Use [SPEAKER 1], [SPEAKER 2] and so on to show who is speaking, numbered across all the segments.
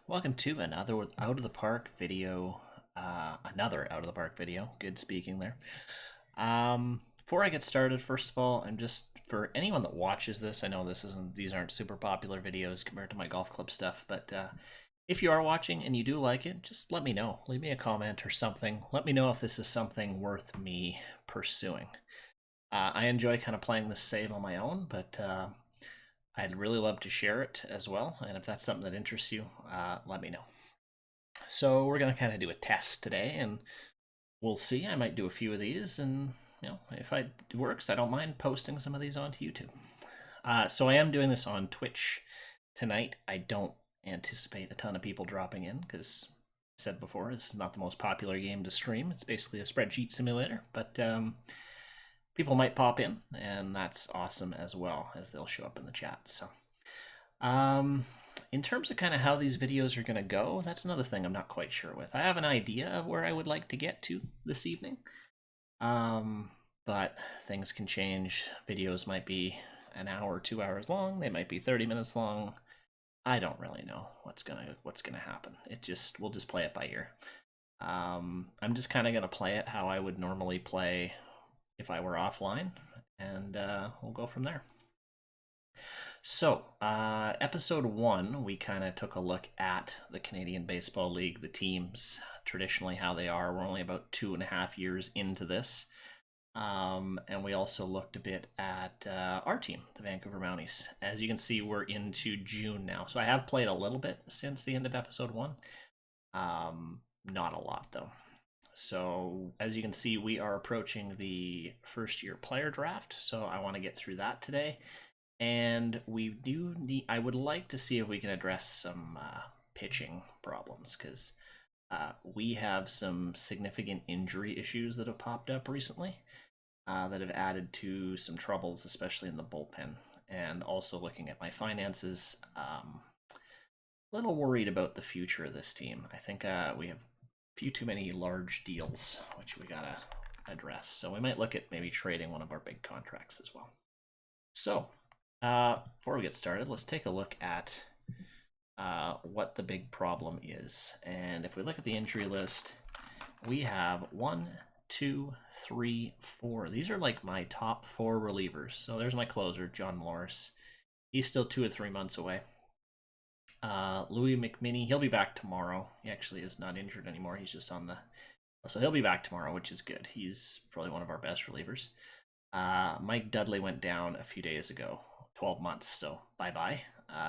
[SPEAKER 1] Welcome to another out of the park video. Another out of the park video. Good speaking there. Before I get started, first of all, I'm just for anyone that watches this. I know these aren't super popular videos compared to my golf club stuff, but if you are watching and you do like it, just let me know. Leave me a comment or something. Let me know if this is something worth me pursuing. I enjoy kind of playing this save on my own, but I'd really love to share it as well. And if that's something that interests you, let me know. So we're going to kind of do a test today, and we'll see. I might do a few of these, and if it works, I don't mind posting some of these onto YouTube. So I am doing this on Twitch tonight. I don't anticipate a ton of people dropping in because I said before, it's not the most popular game to stream. It's basically a spreadsheet simulator, but people might pop in, and that's awesome as well, as they'll show up in the chat. So in terms of kind of how these videos are going to go, that's another thing I'm not quite sure with. I have an idea of where I would like to get to this evening, but things can change. Videos might be an hour, 2 hours long. They might be 30 minutes long. I don't really know what's gonna happen. We'll just play it by ear. I'm just kind of gonna play it how I would normally play if I were offline, and we'll go from there. So, episode 1, we kind of took a look at the Canadian Baseball League, the teams, traditionally how they are. We're only about 2.5 years into this. And we also looked a bit at our team, the Vancouver Mounties. As you can see, we're into June now. So I have played a little bit since the end of episode 1. Not a lot, though. So as you can see, we are approaching the first year player draft. So I want to get through that today. And I would like to see if we can address some pitching problems, because we have some significant injury issues that have popped up recently that have added to some troubles, especially in the bullpen. And also looking at my finances, a little worried about the future of this team. I think we have a few too many large deals, which we gotta address. So we might look at maybe trading one of our big contracts as well. So before we get started, let's take a look at what the big problem is. And if we look at the injury list, we have 1, 2, 3, 4. These are like my top 4 relievers. So there's my closer, John Morris. He's still 2 or 3 months away. Louis McMinney, he'll be back tomorrow. He actually is not injured anymore. He's just on the... So he'll be back tomorrow, which is good. He's probably one of our best relievers. Mike Dudley went down a few days ago, 12 months, so bye-bye.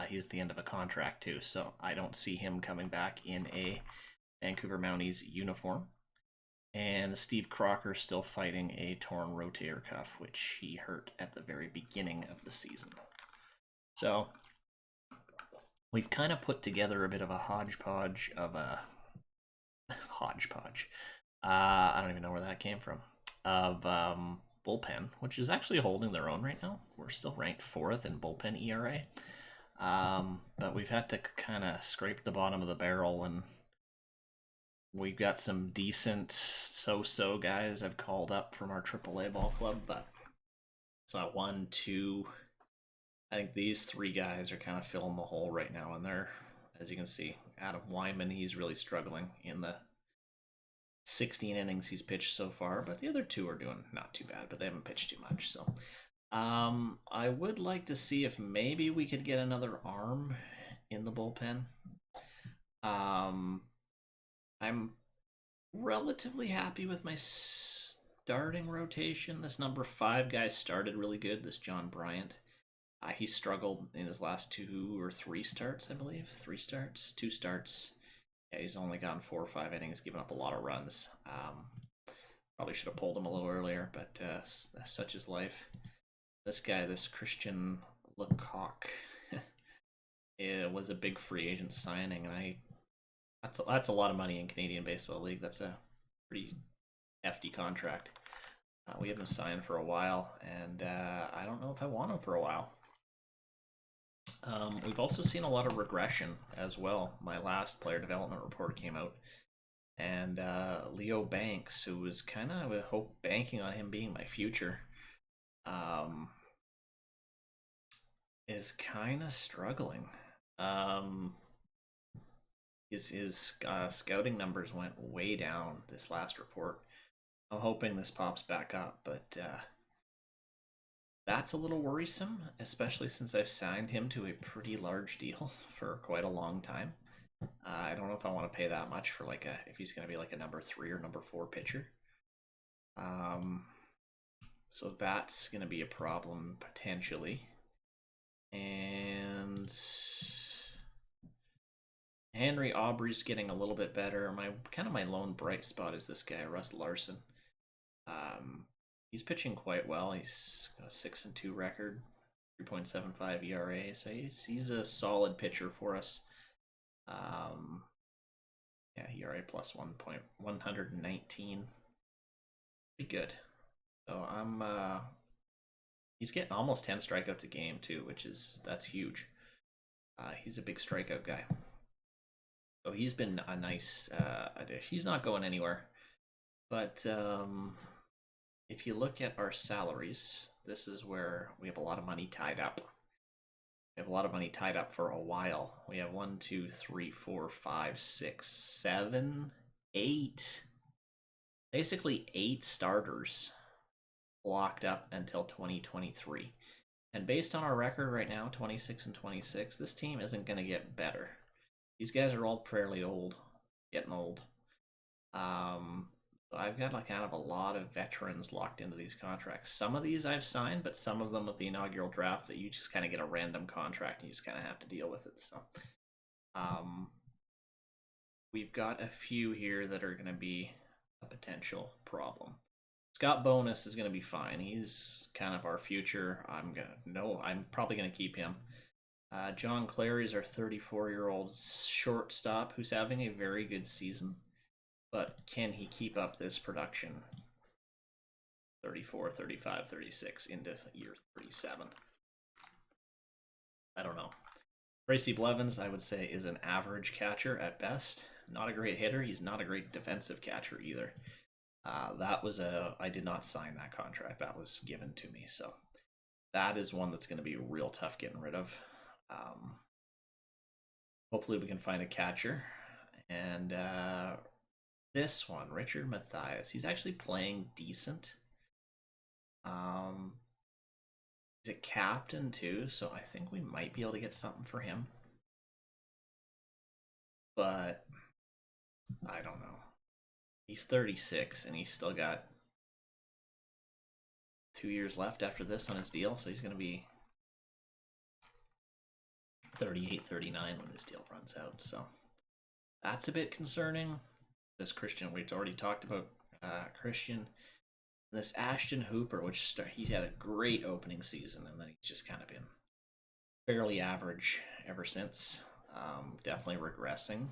[SPEAKER 1] He's the end of a contract too, so I don't see him coming back in a Vancouver Mounties uniform. And Steve Crocker still fighting a torn rotator cuff, which he hurt at the very beginning of the season. So we've kind of put together a bit of a hodgepodge of a hodgepodge. I don't even know where that came from. Of bullpen, which is actually holding their own right now. We're still ranked 4th in bullpen ERA. But we've had to kind of scrape the bottom of the barrel, and we've got some decent so-so guys I've called up from our AAA ball club, but it's not 1, 2. I think these 3 guys are kind of filling the hole right now, and they're, as you can see, Adam Wyman, he's really struggling in the 16 innings he's pitched so far, but the other 2 are doing not too bad, but they haven't pitched too much. So I would like to see if maybe we could get another arm in the bullpen. I'm relatively happy with my starting rotation. This number 5 guy started really good, this John Bryant. He struggled in his last 2 or 3 starts, I believe. 3 starts, 2 starts. Yeah, he's only gone 4 or 5 innings, given up a lot of runs. Probably should have pulled him a little earlier, but such is life. This guy, this Christian Lecoq, it was a big free agent signing, and that's a lot of money in Canadian Baseball League. That's a pretty hefty contract. We haven't signed for a while, and I don't know if I want him for a while. We've also seen a lot of regression as well. My last player development report came out, and Leo Banks, who was kind of, I hope, banking on him being my future, is kind of struggling. His scouting numbers went way down this last report. I'm hoping this pops back up, but that's a little worrisome, especially since I've signed him to a pretty large deal for quite a long time. I don't know if I want to pay that much for like if he's going to be like a number 3 or number 4 pitcher. So that's going to be a problem potentially. And Henry Aubrey's getting a little bit better. My lone bright spot is this guy, Russ Larsen. He's pitching quite well. He's got a 6-2 record, 3.75 ERA. So he's a solid pitcher for us. Yeah, ERA plus 1.119. Pretty good. So he's getting almost 10 strikeouts a game too, that's huge. He's a big strikeout guy. So he's been a nice addition. He's not going anywhere. But if you look at our salaries, this is where we have a lot of money tied up. We have a lot of money tied up for a while. We have 1, 2, 3, 4, 5, 6, 7, 8. Basically 8 starters locked up until 2023. And based on our record right now, 26 and 26, this team isn't going to get better. These guys are all fairly old, getting old. I've got like kind of a lot of veterans locked into these contracts. Some of these I've signed, but some of them with the inaugural draft that you just kind of get a random contract and you just kind of have to deal with it. So we've got a few here that are going to be a potential problem. Scott Bonus is going to be fine. He's kind of our future. I'm probably going to keep him. John Clary is our 34-year-old shortstop who's having a very good season. But can he keep up this production? 34, 35, 36 into year 37. I don't know. Tracy Blevins, I would say, is an average catcher at best. Not a great hitter. He's not a great defensive catcher either. I did not sign that contract. That was given to me. So that is one that's going to be real tough getting rid of. Hopefully we can find a catcher. And this one, Richard Matthias, he's actually playing decent. He's a captain too, so I think we might be able to get something for him. But I don't know. He's 36 and he's still got 2 years left after this on his deal, so he's going to be 38, 39 when his deal runs out. So that's a bit concerning. This Christian, we've already talked about Christian. This Ashton Hooper, he had a great opening season, and then he's just kind of been fairly average ever since. Definitely regressing.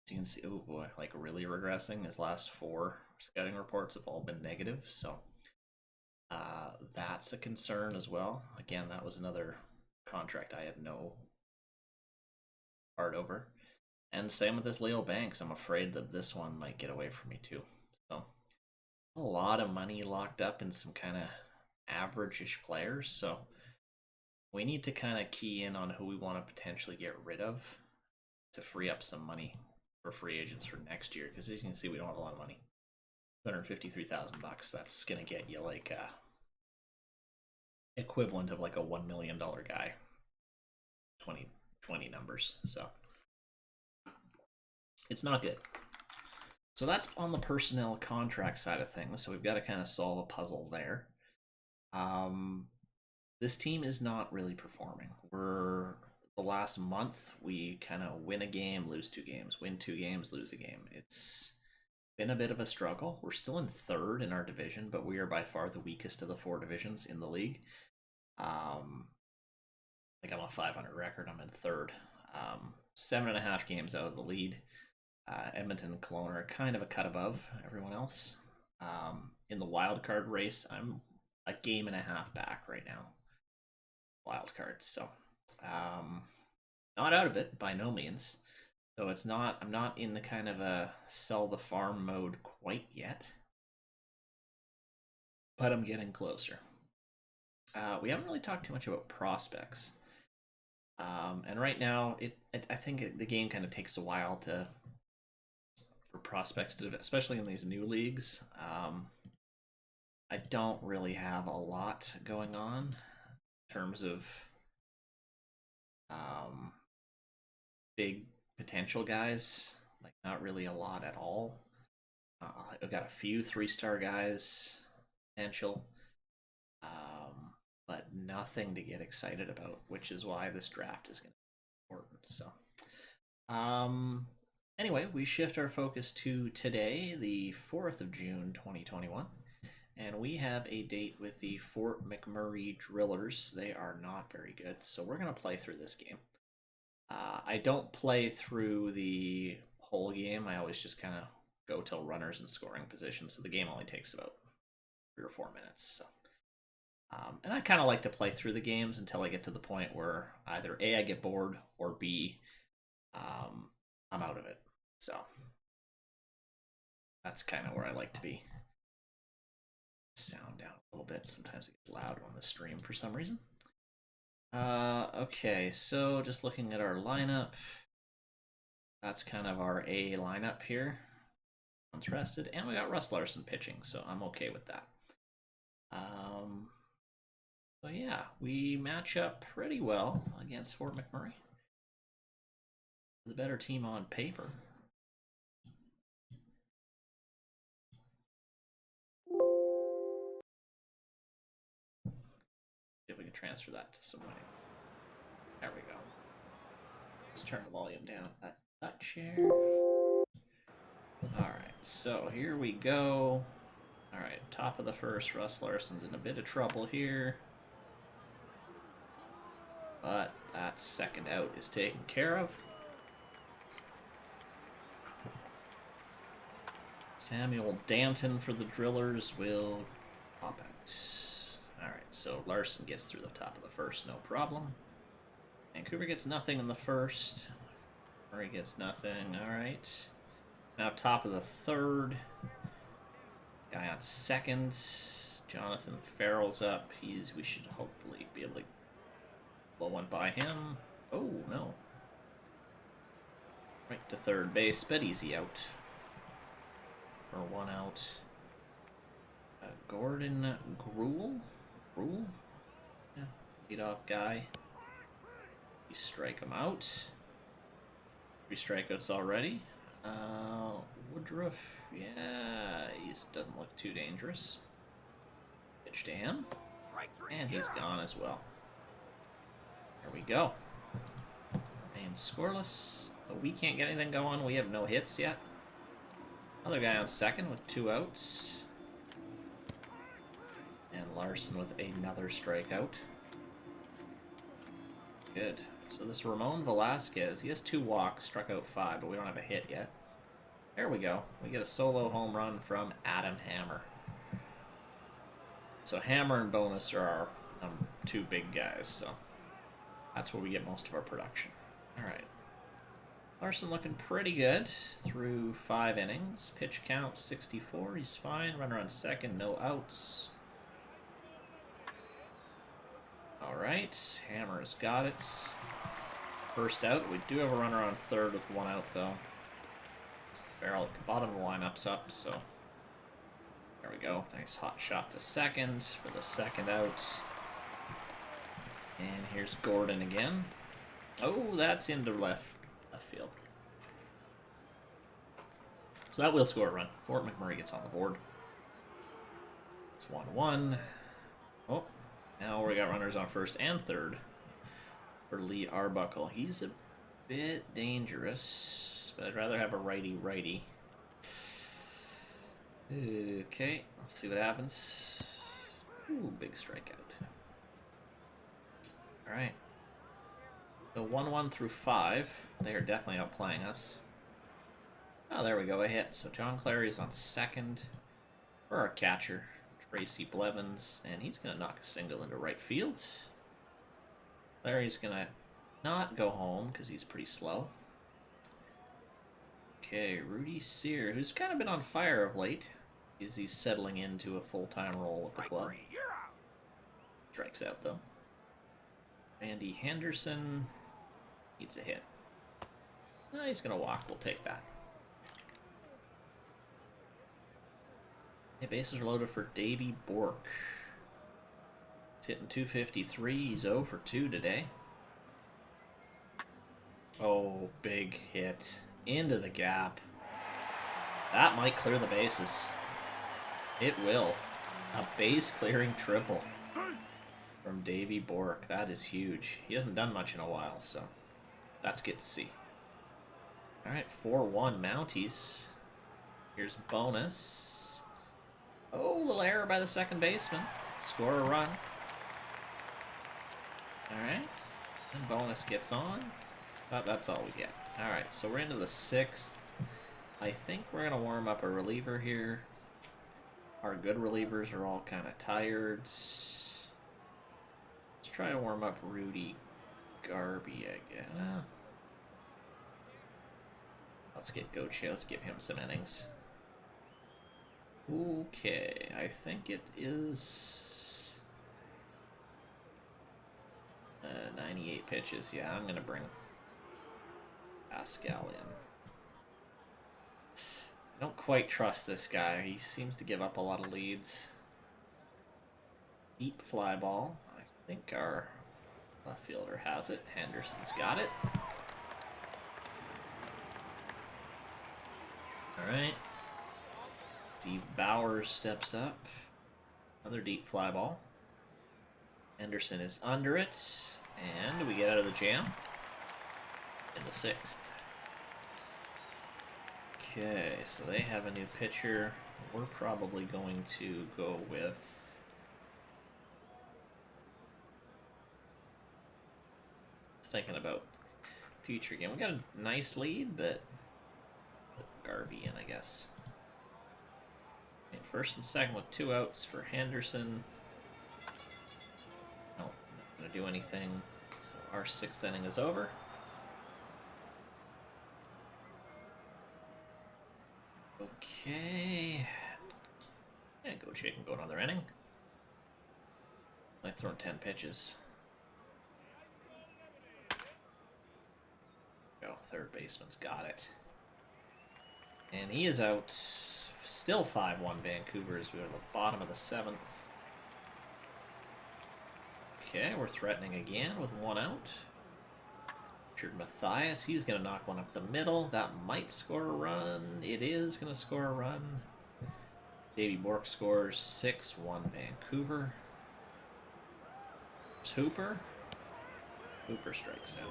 [SPEAKER 1] As you can see, oh boy, like really regressing. His last 4 scouting reports have all been negative, so that's a concern as well. Again, that was another contract I had no part over. And same with this Leo Banks. I'm afraid that this one might get away from me too. So a lot of money locked up in some kind of average-ish players. So we need to kind of key in on who we want to potentially get rid of to free up some money for free agents for next year. Because as you can see, we don't have a lot of money. $253,000. That's gonna get you like a equivalent of like a $1 million guy. 20 numbers. So it's not good. So that's on the personnel contract side of things. So we've got to kind of solve a puzzle there. This team is not really performing. The last month, we kind of win a game, lose 2 games, win 2 games, lose a game. It's been a bit of a struggle. We're still in 3rd in our division, but we are by far the weakest of the 4 divisions in the league. Like I'm on a 500 record. I'm in 3rd. 7.5 games out of the lead. Edmonton and Kelowna are kind of a cut above everyone else. In the wild card race, I'm a game and a half back right now. Wild cards, so not out of it by no means. So I'm not in the kind of a sell the farm mode quite yet, but I'm getting closer. We haven't really talked too much about prospects. And right now, I think the game kind of takes a while for prospects to, especially in these new leagues. I don't really have a lot going on in terms of big potential guys. Like, not really a lot at all. I've got a few 3-star guys potential, but nothing to get excited about, which is why this draft is going to be important. So, anyway, we shift our focus to today, the 4th of June, 2021. And we have a date with the Fort McMurray Drillers. They are not very good, so we're going to play through this game. I don't play through the whole game. I always just kind of go till runners in scoring position, so the game only takes about 3 or 4 minutes. So, and I kind of like to play through the games until I get to the point where either A, I get bored, or B, I'm out of it. So that's kind of where I like to be. Sound down a little bit. Sometimes it gets loud on the stream for some reason. Okay, so just looking at our lineup. That's kind of our A lineup here. One's rested, and we got Russ Larsen pitching, so I'm okay with that. So yeah, we match up pretty well against Fort McMurray. The better team on paper. See if we can transfer that to somebody. There we go. Let's turn the volume down a touch here. Alright, so here we go. Alright, top of the first, Russ Larsen's in a bit of trouble here. But that second out is taken care of. Samuel Danton for the Drillers will pop out. Alright, so Larsen gets through the top of the first, no problem. Vancouver gets nothing in the first. Murray gets nothing, alright. Now top of the third. Guy on second. Jonathan Farrell's up. We should hopefully be able to blow one by him. Oh, no. Right to third base, but easy out. For 1 out. Gordon Gruel? Yeah, leadoff guy. You strike him out. 3 strikeouts already. Woodruff, yeah, he doesn't look too dangerous. Pitch to him. And he's gone as well. There we go. And scoreless. But we can't get anything going. We have no hits yet. Another guy on second with 2 outs. And Larsen with another strikeout. Good. So this Ramon Velasquez, he has 2 walks, struck out 5, but we don't have a hit yet. There we go. We get a solo home run from Adam Hammer. So Hammer and Bonus are our 2 big guys, so that's where we get most of our production. Alright. Larsen looking pretty good through 5 innings. Pitch count 64, he's fine. Runner on second, no outs. Alright, Hammer's got it. First out. We do have a runner on third with 1 out, though. Farrell at the bottom of the lineup's up, so there we go. Nice hot shot to second for the second out. And here's Gordon again. Oh, that's into left field. So that will score a run. Fort McMurray gets on the board. It's 1-1. Oh, now we got runners on first and third for Lee Arbuckle. He's a bit dangerous, but I'd rather have a righty-righty. Okay, let's see what happens. Ooh, big strikeout. Alright. So 1-1 through 5. They are definitely outplaying us. Oh, there we go, a hit. So John Clary is on second for our catcher, Tracy Blevins, and he's going to knock a single into right field. Clary's going to not go home because he's pretty slow. Okay, Rudy Sear, who's kind of been on fire of late, is he's settling into a full-time role with the club. Strikes out, though. Andy Henderson, Needs a hit. No, he's going to walk. We'll take that. Okay, bases are loaded for Davey Bork. He's hitting 253. He's 0 for 2 today. Oh, big hit. Into the gap. That might clear the bases. It will. A base clearing triple from Davey Bork. That is huge. He hasn't done much in a while, so that's good to see. Alright, 4-1 Mounties. Here's bonus. Oh, little error by the second baseman. Score a run. Alright. And bonus gets on. But that's all we get. Alright, so we're into the 6th. I think we're going to warm up a reliever here. Our good relievers are all kind of tired. Let's try to warm up Rudy Garby again. Let's get Goche. Let's give him some innings. Okay, I think it is 98 pitches. Yeah, I'm going to bring Pascal in. I don't quite trust this guy. He seems to give up a lot of leads. Deep fly ball. I think our left fielder has it. Henderson's got it. Alright. Steve Bowers steps up. Another deep fly ball. Henderson is under it. And we get out of the jam in the 6th. Okay, so they have a new pitcher. We're probably going to go with thinking about future game. We got a nice lead, but Garby in, I guess. Okay, 1st and 2nd with 2 outs for Henderson. No, not going to do anything. So our 6th inning is over. Okay. And Goche can go another inning. I've thrown 10 pitches. Go, third baseman's got it. And he is out. Still 5-1 Vancouver as we're at the bottom of the 7th. Okay, we're threatening again with 1 out. Matthias, he's going to knock one up the middle. That might score a run. It is going to score a run. Davey Bork scores 6-1 Vancouver. There's Hooper. Hooper strikes out.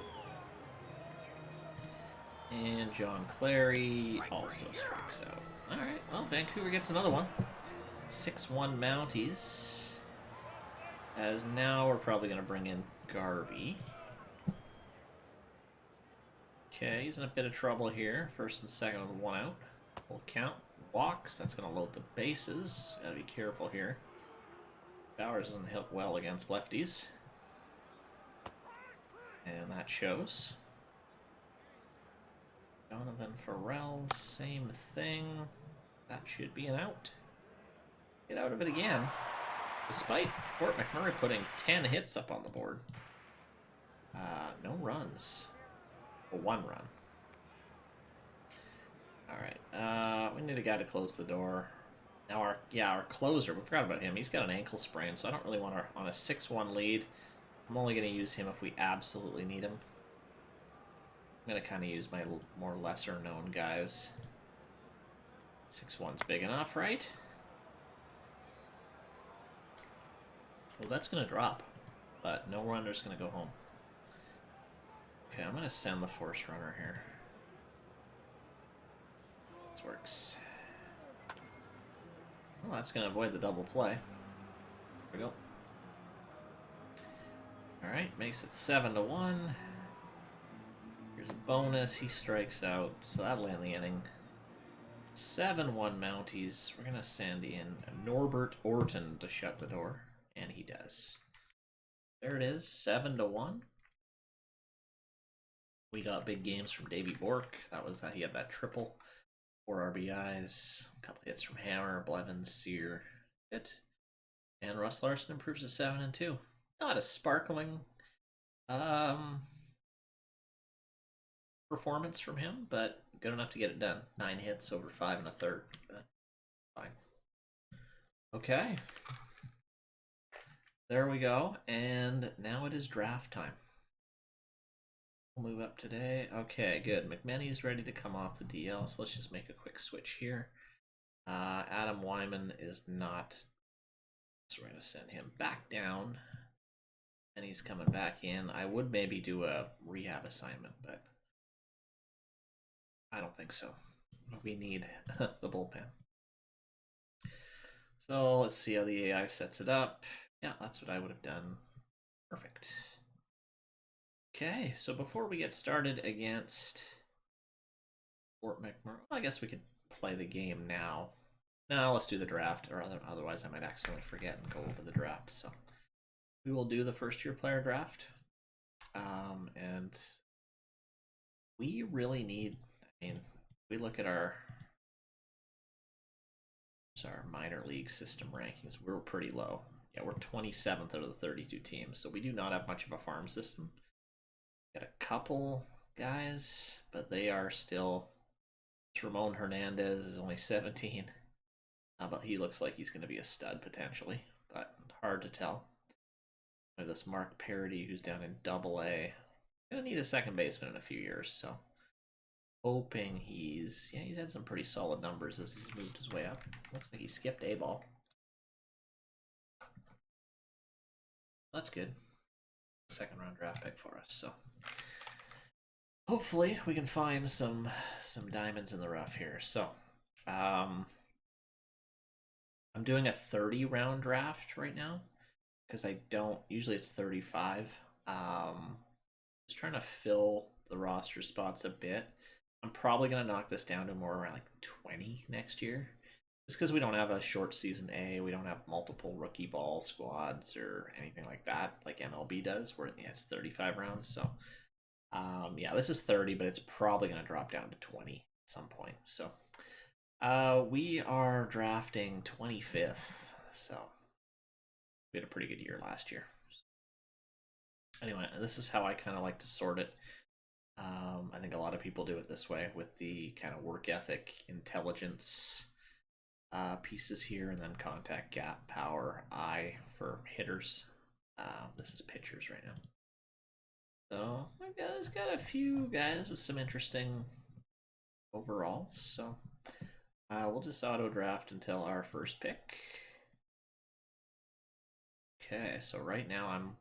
[SPEAKER 1] And John Clary also strikes out. Alright, well, Vancouver gets another one. 6-1 Mounties. As now we're probably going to bring in Garby. Okay, he's in a bit of trouble here. 1st and 2nd with 1 out. Full count. Walks. That's going to load the bases. Gotta be careful here. Bowers doesn't hit well against lefties. And that shows. Donovan Farrell, same thing. That should be an out. Get out of it again. Despite Fort McMurray putting 10 hits up on the board. No runs. 1 run. Alright, we need a guy to close the door. Now our closer, we forgot about him. He's got an ankle sprain, so I don't really want to, on a 6-1 lead, I'm only going to use him if we absolutely need him. I'm going to kind of use my more lesser known guys. 6-1's big enough, right? Well, that's going to drop, but no runner's going to go home. Okay, I'm going to send the force runner here. This works. Well, that's going to avoid the double play. There we go. Alright, makes it 7-1. Here's a bonus. He strikes out, so that'll end the inning. 7-1 Mounties. We're going to send in Norbert Orton to shut the door, and he does. There it is, 7-1. We got big games from Davey Bork. That was that. He had that triple, 4 RBIs, a couple hits from Hammer, Blevins, Sear, hit, and Russ Larsen improves to 7-2. Not a sparkling performance from him, but good enough to get it done. 9 hits over 5 1/3. Fine. Okay. There we go. And now it is draft time. We'll move up today. Okay, good. McMenny's ready to come off the DL, so let's just make a quick switch here. Adam Wyman is not. So we're going to send him back down. And he's coming back in. I would maybe do a rehab assignment, but I don't think so. We need the bullpen. So let's see how the AI sets it up. Yeah, that's what I would have done. Perfect. Okay, so before we get started against Fort McMurray, I guess we could play the game now. No, let's do the draft, or otherwise I might accidentally forget and go over the draft. So we will do the first-year player draft. And we really need, I mean, we look at our minor league system rankings, we're pretty low. Yeah, we're 27th out of the 32 teams, so we do not have much of a farm system. Got a couple guys, but they are still. Ramon Hernandez is only 17, but he looks like he's going to be a stud potentially, but hard to tell. We have this Mark Parody who's down in AA. Gonna need a second baseman in a few years, so hoping he's had some pretty solid numbers as he's moved his way up. Looks like he skipped A ball. That's good. Second round draft pick for us, so hopefully we can find some diamonds in the rough here. So I'm doing a 30 round draft right now because I don't usually it's 35. Just trying to fill the roster spots a bit. I'm probably gonna knock this down to more around like 20 next year. Just because we don't have a short season A, we don't have multiple rookie ball squads or anything like that, like MLB does, where it's 35 rounds. So, yeah, this is 30, but it's probably going to drop down to 20 at some point. So, we are drafting 25th. So, we had a pretty good year last year. Anyway, this is how I kind of like to sort it. I think a lot of people do it this way with the kind of work ethic, intelligence pieces here, and then contact, gap, power, I for hitters. This is pitchers right now. So I've got a few guys with some interesting overalls. So we'll just auto draft until our first pick. Okay, so right now I'm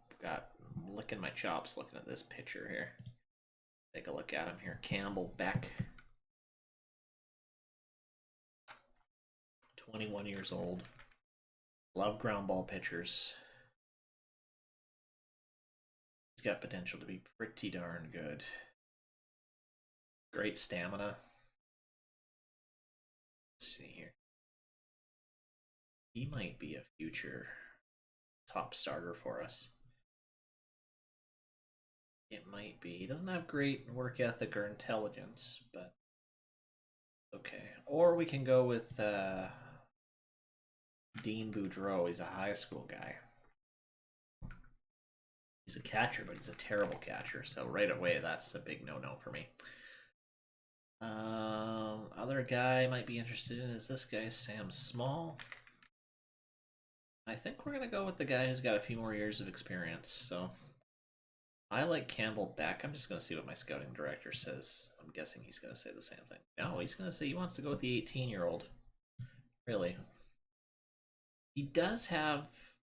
[SPEAKER 1] licking my chops looking at this pitcher here. Take a look at him here, Campbell Beck. 21 years old. Love ground ball pitchers. He's got potential to be pretty darn good. Great stamina. Let's see here. He might be a future top starter for us. It might be. He doesn't have great work ethic or intelligence, but okay. Or we can go with Dean Boudreau. He's a high school guy. He's a catcher, but he's a terrible catcher. So right away, that's a big no-no for me. Other guy I might be interested in is this guy, Sam Small. I think we're going to go with the guy who's got a few more years of experience. So I like Campbell Beck. I'm just going to see what my scouting director says. I'm guessing he's going to say the same thing. No, he's going to say he wants to go with the 18-year-old. Really. He does have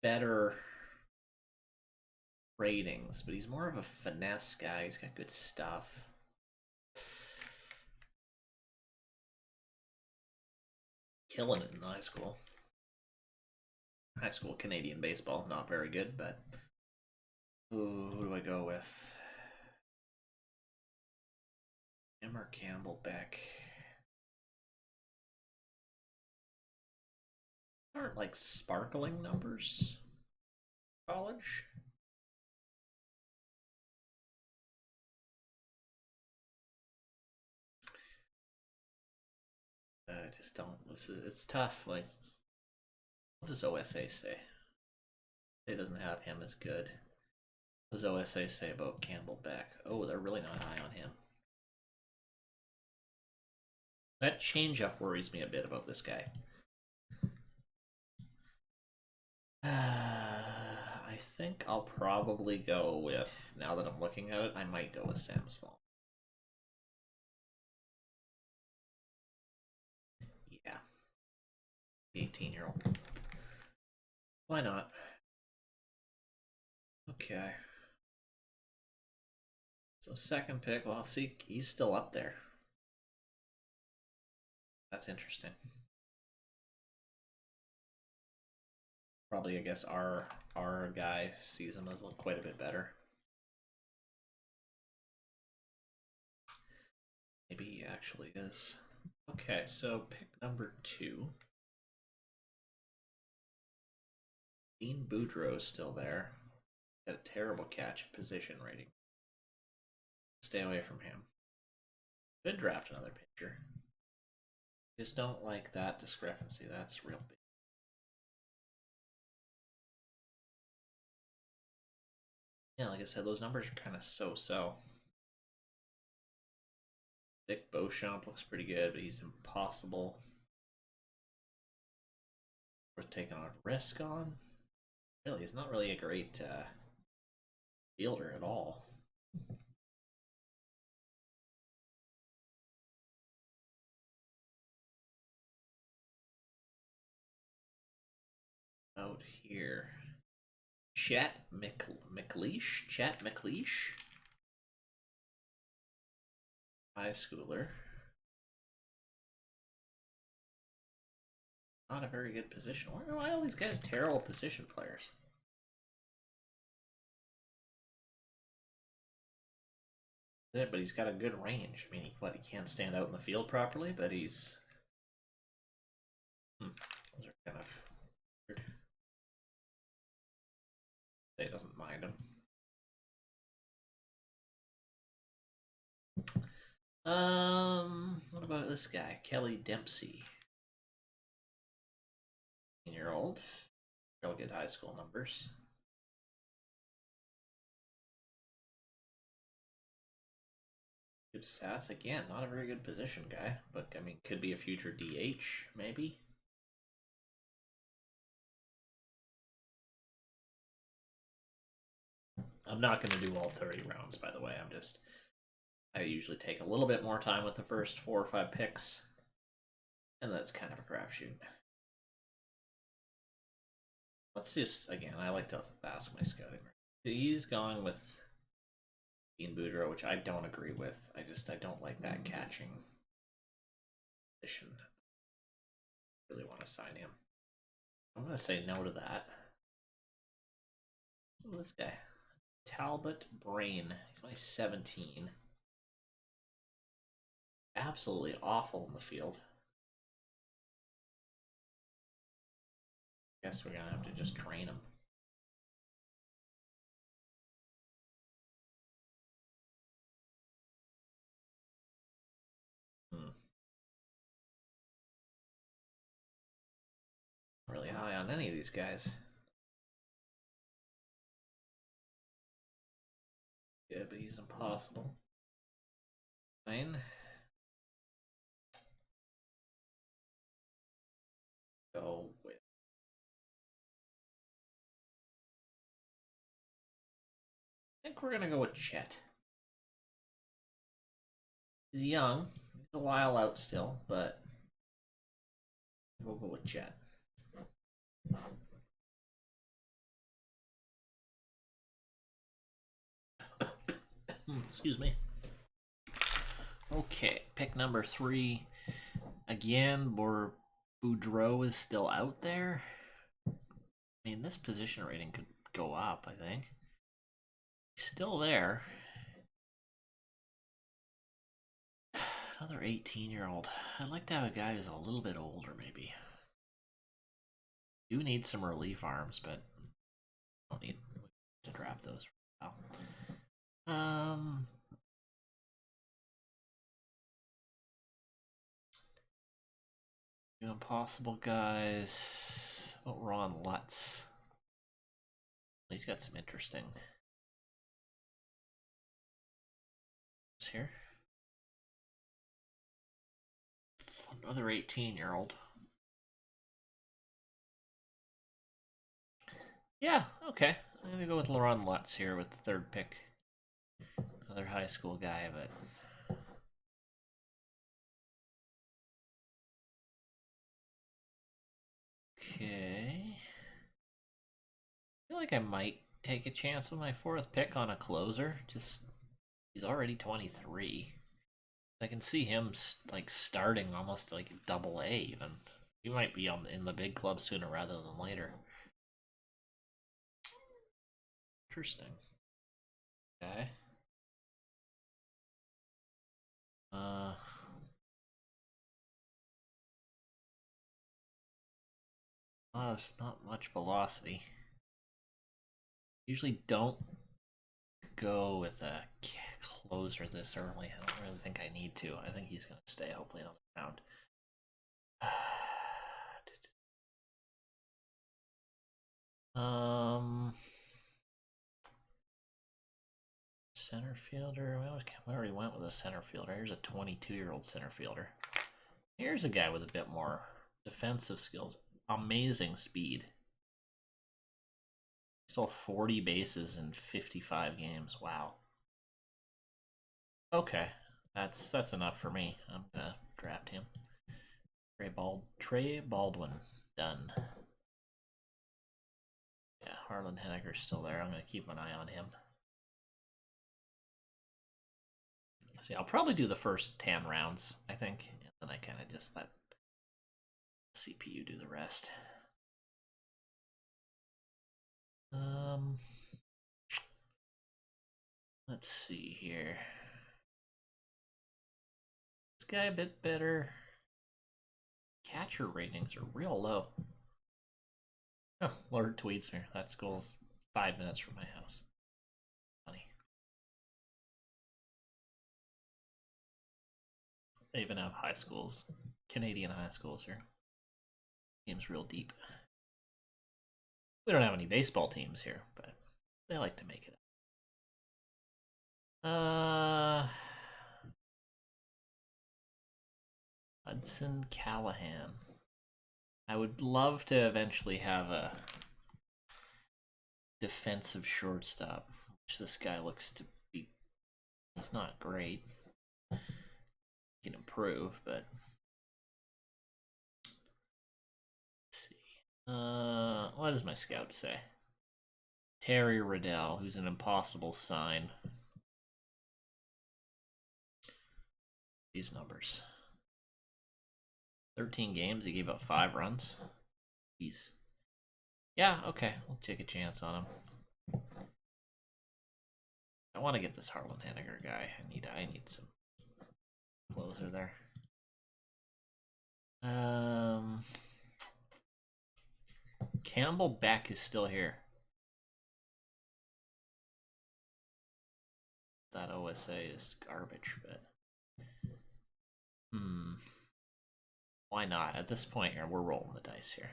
[SPEAKER 1] better ratings, but he's more of a finesse guy. He's got good stuff. Killing it in high school. High school Canadian baseball, not very good, but who do I go with? Him or Campbell Beck? Aren't like sparkling numbers. College. I just don't. It's tough. Like, what does OSA say? It doesn't have him as good. What does OSA say about Campbell Beck? Oh, they're really not high on him. That changeup worries me a bit about this guy. I think I'll probably go with, now that I'm looking at it, I might go with Sam Small. Yeah. 18-year-old. Why not? Okay. So second pick, well, see, he's still up there. That's interesting. Probably, I guess, our guy sees him as quite a bit better. Maybe he actually is. Okay, so pick number 2. Dean Boudreau is still there. Got a terrible catch position rating. Stay away from him. Could draft another pitcher. Just don't like that discrepancy. That's real big. Yeah, like I said, those numbers are kind of so-so. Dick Beauchamp looks pretty good, but he's impossible. Worth taking a risk on. Really, he's not really a great fielder at all. Out here. Chet McLeish? Chet McLeish? High schooler. Not a very good position. Why are all these guys terrible position players? But he's got a good range. I mean, he can't stand out in the field properly, but he's... Those are kind of weird. He doesn't mind him. What about this guy, Kelly Dempsey? 18-year-old. Real good high school numbers. Good stats. Again, not a very good position guy, but I mean, could be a future DH, maybe. I'm not going to do all 30 rounds, by the way. I usually take a little bit more time with the first 4 or 5 picks, and that's kind of a crapshoot. Let's just, again, I like to ask my scouting. He's going with Dean Boudreau, which I don't agree with. I don't like that catching position. I really want to sign him. I'm going to say no to that. Oh, this guy. Talbot Brain. He's only 17. Absolutely awful in the field. Guess we're going to have to just train him. Really high on any of these guys. Yeah, but he's impossible. Fine. Go with. I think we're gonna go with Chet. He's young. He's a while out still, but we'll go with Chet. Excuse me. Okay, pick number 3. Again, Boudreau is still out there. I mean, this position rating could go up, I think. He's still there. Another 18-year-old. I'd like to have a guy who's a little bit older, maybe. Do need some relief arms, but don't need to draft those for now. Impossible guys. Oh, Ron Lutz. He's got some interesting here. other 18-year-old. Yeah, okay. I'm gonna go with Laurent Watts here with the third pick. Another high school guy, but okay. I feel like I might take a chance with my fourth pick on a closer. Just he's already 23. I can see him like starting almost like double A even. He might be in the big club sooner rather than later. Interesting. Okay. It's not much velocity. Usually don't go with a closer this early. I don't really think I need to. I think he's going to stay hopefully another round. Center fielder. We already went with a center fielder. Here's a 22-year-old center fielder. Here's a guy with a bit more defensive skills. Amazing speed. Still 40 bases in 55 games. Wow. Okay, that's enough for me. I'm gonna draft him. Trey Baldwin. Done. Yeah, Harlan Henniger's still there. I'm gonna keep an eye on him. See, I'll probably do the first 10 rounds, I think, and then I kind of just let CPU do the rest. Let's see here. This guy a bit better. Catcher ratings are real low. Oh, Lord tweets here. That school's 5 minutes from my house. Funny. They even have high schools, Canadian high schools here. Game's real deep. We don't have any baseball teams here, but they like to make it up. Hudson Callahan. I would love to eventually have a defensive shortstop, which this guy looks to be. He's not great. He can improve, but let's see. What does my scout say? Terry Riddell, who's an impossible sign. These numbers. 13 games, he gave up 5 runs. He's. Yeah, okay, we'll take a chance on him. I want to get this Harlan Henniger guy. I need some closer there. Campbell Beck is still here. That OSA is garbage, but why not? At this point here, we're rolling the dice here.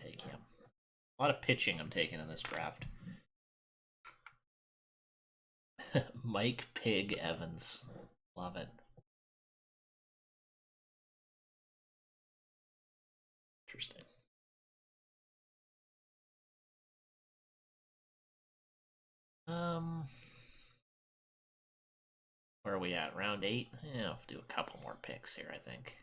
[SPEAKER 1] Take him. A lot of pitching I'm taking in this draft. Mike Pig Evans. Love it. Interesting. Where are we at? Round 8? Yeah, I'll do a couple more picks here, I think.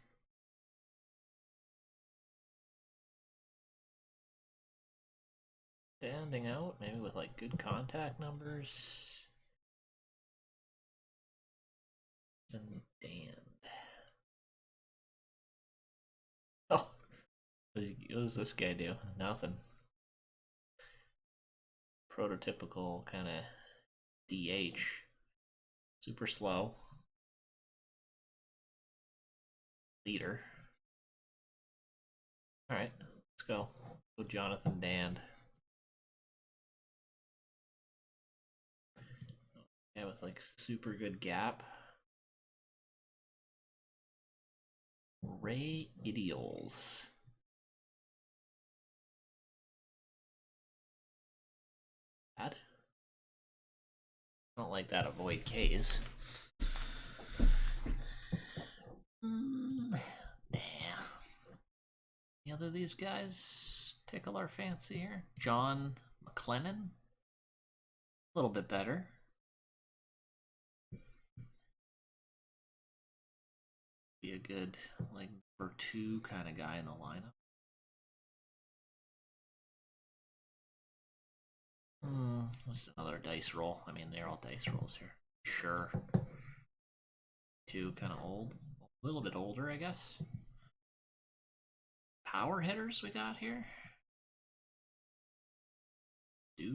[SPEAKER 1] Standing out, maybe with like good contact numbers. And Dan. Oh, what does this guy do? Nothing. Prototypical kind of DH. Super slow. Leader. Alright, let's go. Go Jonathan Dand. Yeah, with like super good gap. Ray Ideals. Bad. I don't like that avoid K's. Do these guys tickle our fancy here? John McLennan? A little bit better. Be a good, like, number 2 kind of guy in the lineup. What's another dice roll? I mean, they're all dice rolls here. Sure. 2 kind of old. A little bit older, I guess. Power hitters we got here.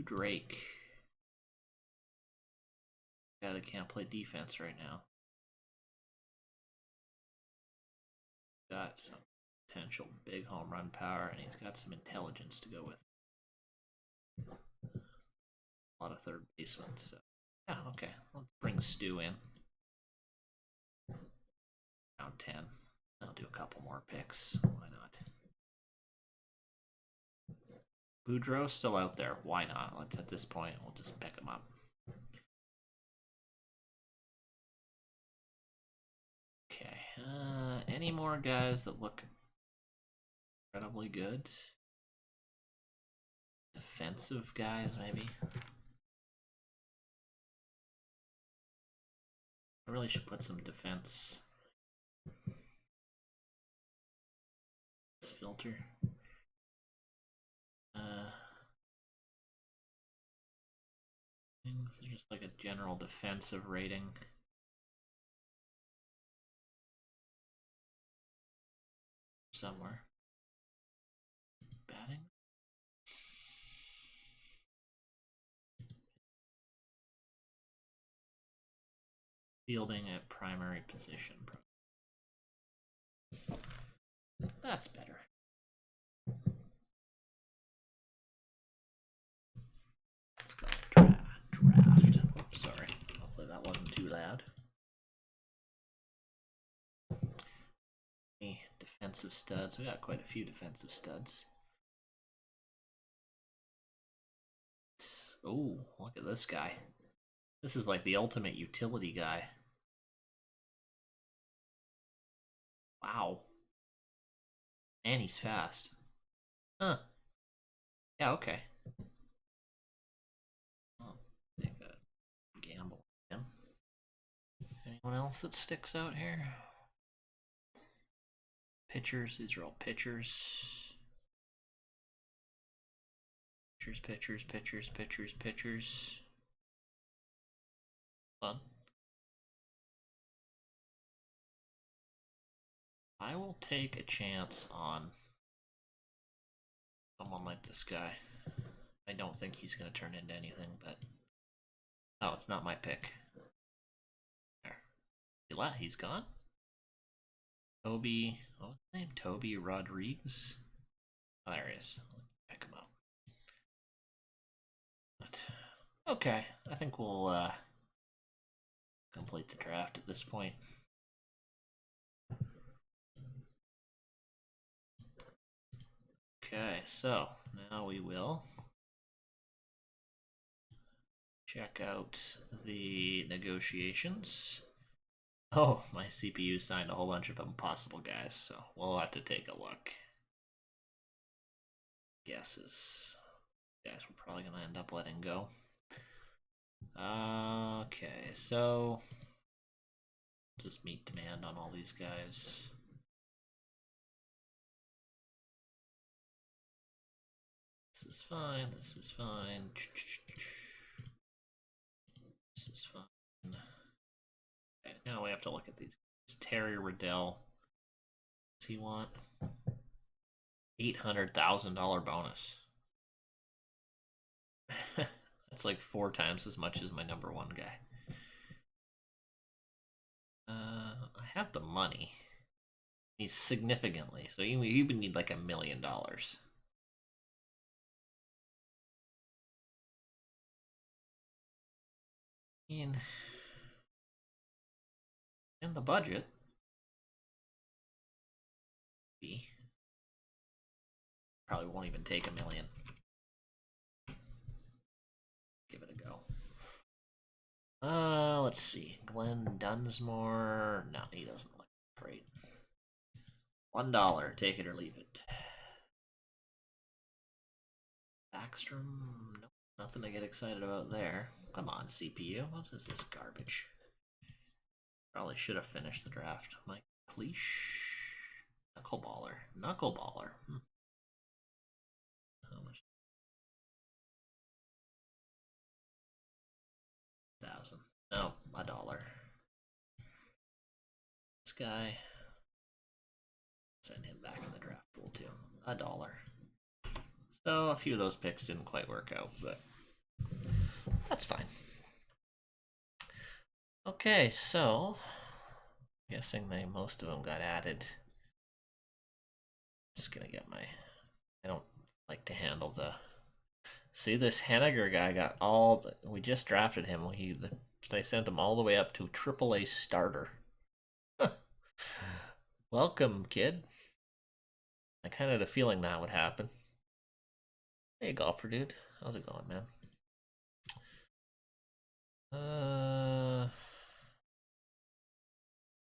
[SPEAKER 1] Drake. Guy that can't play defense right now. Got some potential big home run power, and he's got some intelligence to go with. A lot of third basemen, so yeah, okay. Let's bring Stu in. Round 10. I'll do a couple more picks. Why not? Boudreau still out there. Why not? Let's, at this point, we'll just pick him up. Okay. Any more guys that look incredibly good? Defensive guys, maybe? I really should put some defense. This filter. This is just like a general defensive rating. Somewhere. Batting. Fielding at primary position. That's better. Let's go draft. Oops, sorry. Hopefully that wasn't too loud. Any defensive studs? We got quite a few defensive studs. Oh, look at this guy. This is like the ultimate utility guy. Wow. And he's fast. Huh. Yeah, okay. I'll take a gamble with him. Anyone else that sticks out here? Pitchers. These are all pitchers. Pitchers. Fun. I will take a chance on someone like this guy. I don't think he's going to turn into anything, but... Oh, it's not my pick. There. He's gone? Toby... What's his name? Toby Rodriguez? Oh, there he is. Pick him up. But, okay, I think we'll complete the draft at this point. Okay, so now we will check out the negotiations. Oh, my CPU signed a whole bunch of impossible guys, so we'll have to take a look. Guesses. Guys, we're probably going to end up letting go. Okay, so just meet demand on all these guys. This is fine. This is fine. This is fine. Okay, now we have to look at these. It's Terry Riddell. Does he want $800,000 bonus? That's like 4 times as much as my number 1 guy. I have the money. He's significantly, so you would need like $1 million. In the budget, probably won't even take $1 million. Give it a go. Let's see. Glenn Dunsmore. No, he doesn't look great. $1. Take it or leave it. Backstrom. Nope, nothing to get excited about there. Come on, CPU. What is this garbage? Probably should have finished the draft. Mike Cleash. Knuckleballer. Knuckleballer. How much? 1,000. No, $1. This guy. Send him back in the draft pool too. $1. So a few of those picks didn't quite work out, but that's fine. Okay, so I'm guessing most of them got added. Just gonna get my. I don't like to handle the. See, this Henniger guy got all the. We just drafted him. They sent him all the way up to AAA starter. Welcome, kid. I kind of had a feeling that would happen. Hey, golfer dude. How's it going, man? Let's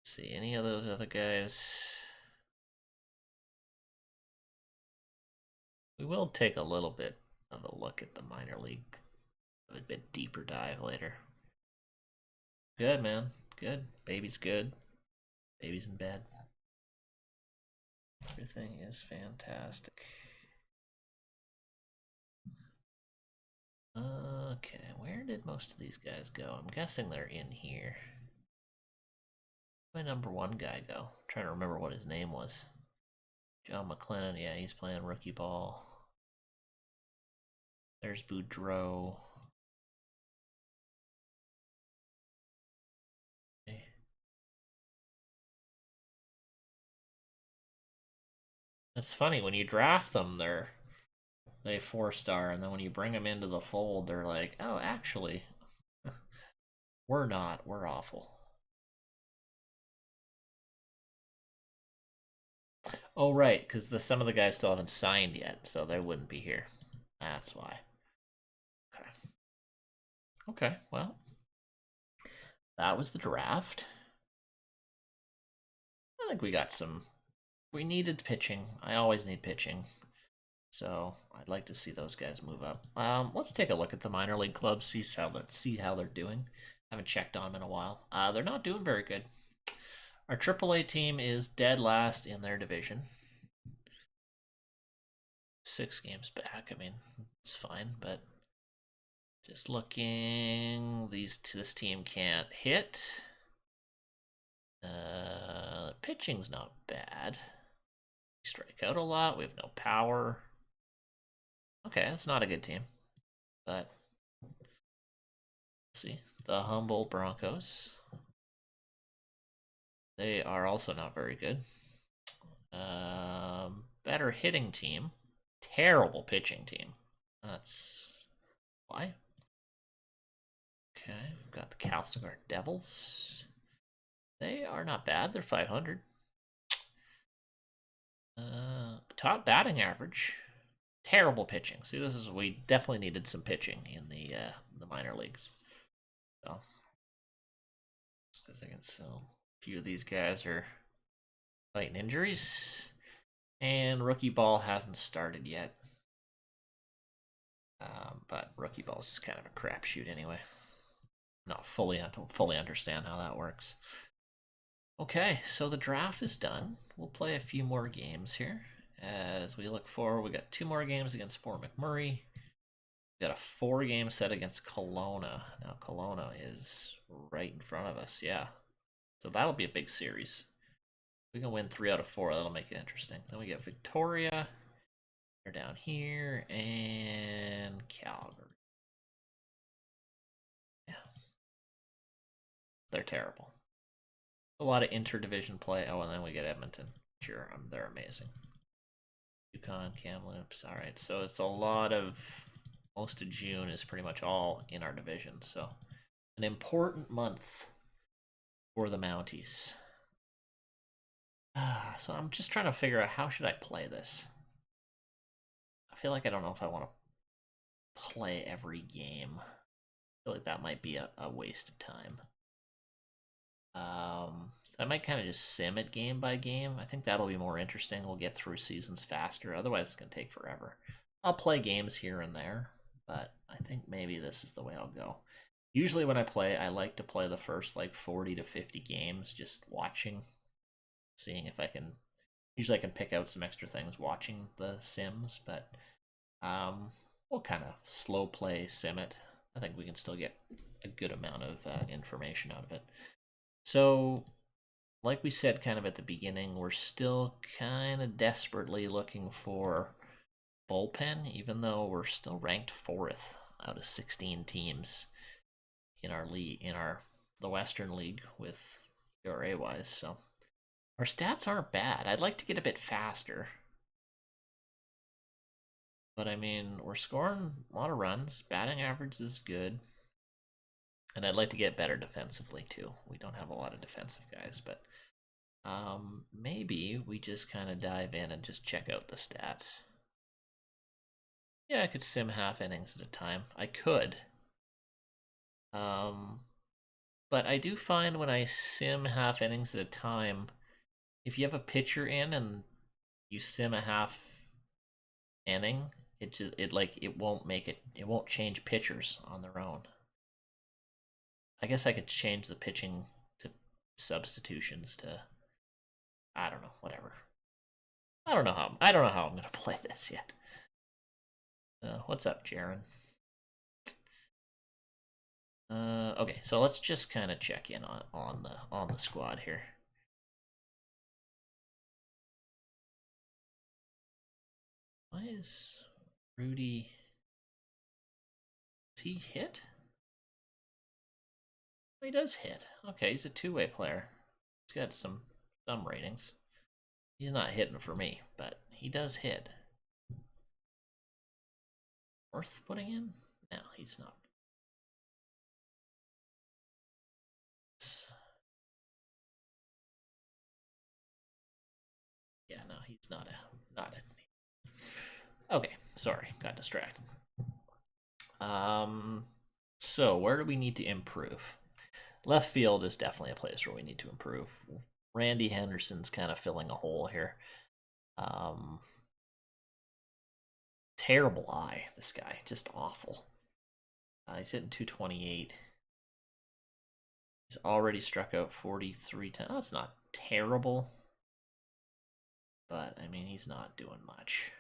[SPEAKER 1] see, any of those other guys? We will take a little bit of a look at the minor league. A bit deeper dive later. Good, man. Good. Baby's good. Baby's in bed. Everything is fantastic. Okay, where did most of these guys go? I'm guessing they're in here. Where'd my number 1 guy go? I'm trying to remember what his name was. John McLennan, yeah, he's playing rookie ball. There's Boudreau. Okay. It's funny, when you draft them, they 4-star, and then when you bring them into the fold, they're like, oh, actually, we're not. We're awful. Oh, right, because some of the guys still haven't signed yet, so they wouldn't be here. That's why. Okay. Okay, well, that was the draft. I think we got some. We needed pitching. I always need pitching. So I'd like to see those guys move up. Let's take a look at the minor league clubs, see how they're doing. I haven't checked on them in a while. They're not doing very good. Our AAA team is dead last in their division. 6 games back. I mean, it's fine, but just looking, this team can't hit. The pitching's not bad. We strike out a lot. We have no power. Okay, that's not a good team, but let's see. The Humboldt Broncos. They are also not very good. Better hitting team. Terrible pitching team. That's why. Okay, we've got the Calcigar Devils. They are not bad. They're 500. Top batting average. Terrible pitching. See, we definitely needed some pitching in the minor leagues. So, as I can tell, a few of these guys are fighting injuries, and rookie ball hasn't started yet. But rookie ball is kind of a crapshoot anyway. I don't fully understand how that works. Okay, so the draft is done. We'll play a few more games here as we look forward. We got 2 more games against Fort McMurray. We got a 4-game set against Kelowna. Now Kelowna is right in front of us, yeah. So that'll be a big series. We can win 3 out of 4. That'll make it interesting. Then we get Victoria. They're down here, and Calgary. Yeah, they're terrible. A lot of interdivision play. Oh, and then we get Edmonton. Sure, they're amazing. Yukon, Kamloops. All right, so it's a lot of. Most of June is pretty much all in our division. So, an important month for the Mounties. So I'm just trying to figure out how should I play this. I feel like I don't know if I want to play every game. I feel like that might be a waste of time. So I might kind of just sim it game by game. I think that'll be more interesting. We'll get through seasons faster. Otherwise, it's going to take forever. I'll play games here and there, but I think maybe this is the way I'll go. Usually when I play, I like to play the first like 40 to 50 games, just watching, seeing if I can. Usually I can pick out some extra things watching the Sims, but we'll kind of slow play sim it. I think we can still get a good amount of information out of it. So, like we said kind of at the beginning, we're still kind of desperately looking for bullpen, even though we're still ranked 4th out of 16 teams in our league, in the Western League with ERA wise. So our stats aren't bad. I'd like to get a bit faster. But I mean, we're scoring a lot of runs. Batting average is good. And I'd like to get better defensively too. We don't have a lot of defensive guys, but maybe we just kind of dive in and just check out the stats. Yeah, I could sim half innings at a time. I could. But I do find when I sim half innings at a time, if you have a pitcher in and you sim a half inning, it won't change pitchers on their own. I guess I could change the pitching to substitutions to, I don't know, whatever. I don't know how I'm gonna play this yet. What's up, Jaron? Okay, so let's just kind of check in on the squad here. Why is Rudy? Does he hit? He does hit. Okay, he's a two-way player. He's got some ratings. He's not hitting for me, but he does hit. Worth putting in? No, he's not. Yeah, no, he's not a. Okay, sorry, got distracted. So where do we need to improve? Left field is definitely a place where we need to improve. Randy Henderson's kind of filling a hole here. Terrible eye, this guy, just awful. He's hitting 228. He's already struck out 43 times. That's not terrible, but I mean, he's not doing much.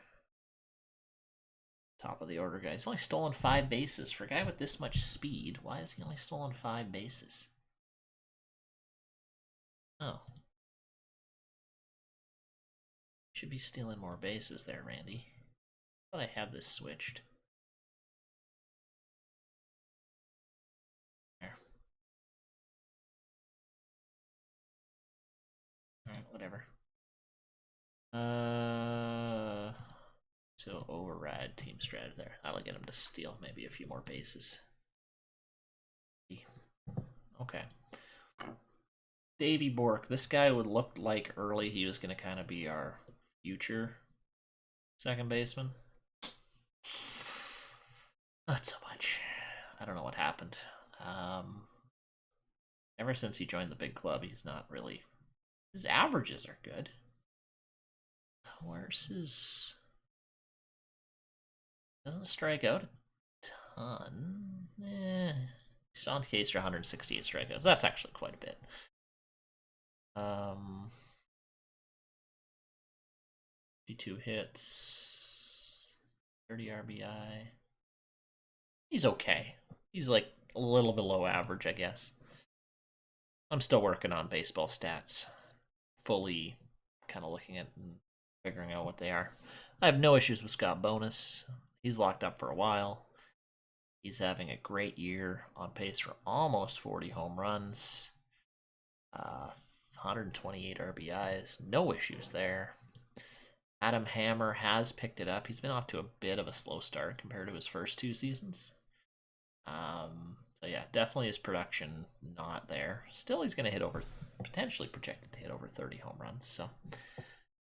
[SPEAKER 1] Top of the order guy. He's only stolen 5 bases. For a guy with this much speed, why has he only stolen 5 bases? Oh. Should be stealing more bases there, Randy. I thought I had this switched. There. Alright, whatever. So override team strategy there. That'll get him to steal maybe a few more bases. Okay. Davey Bork. This guy would look like early he was going to kind of be our future second baseman. Not so much. I don't know what happened. Ever since he joined the big club, he's not really. His averages are good. Where's his? Doesn't strike out a ton. He's on case for 168 strikeouts. That's actually quite a bit. 52 hits, 30 RBI. He's okay. He's like a little below average, I guess. I'm still working on baseball stats, fully kind of looking at and figuring out what they are. I have no issues with Scott Bonus. He's locked up for a while. He's having a great year, on pace for almost 40 home runs, 128 RBIs. No issues there. Adam Hammer has picked it up. He's been off to a bit of a slow start compared to his first 2 seasons. So yeah, definitely his production not there. Still, he's going to hit over, potentially projected to hit over 30 home runs. So,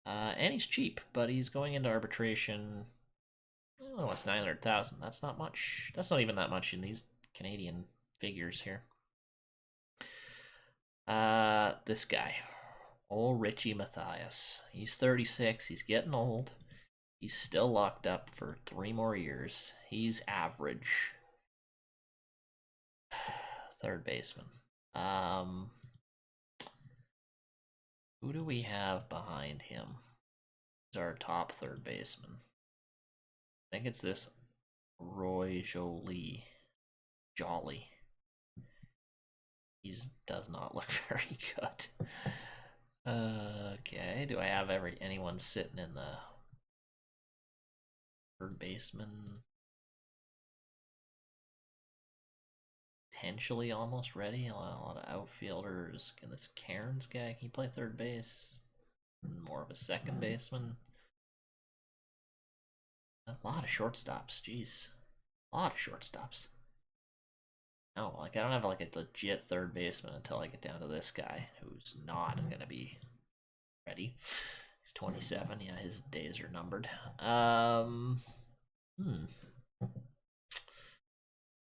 [SPEAKER 1] and he's cheap, but he's going into arbitration. Oh, it's 900,000. That's not much. That's not even that much in these Canadian figures here. This guy, old Richie Matthias. He's 36. He's getting old. He's still locked up for 3 more years. He's average. Third baseman. Who do we have behind him? He's our top third baseman. I think it's this Roy Jolie. Jolly. He does not look very good. Okay, do I have anyone sitting in the third baseman? Potentially almost ready. A lot of outfielders. Can this Cairns guy, can he play third base? More of a second baseman. A lot of shortstops, jeez. A lot of shortstops. No, like I don't have like a legit third baseman until I get down to this guy who's not gonna be ready. He's 27. Yeah, his days are numbered.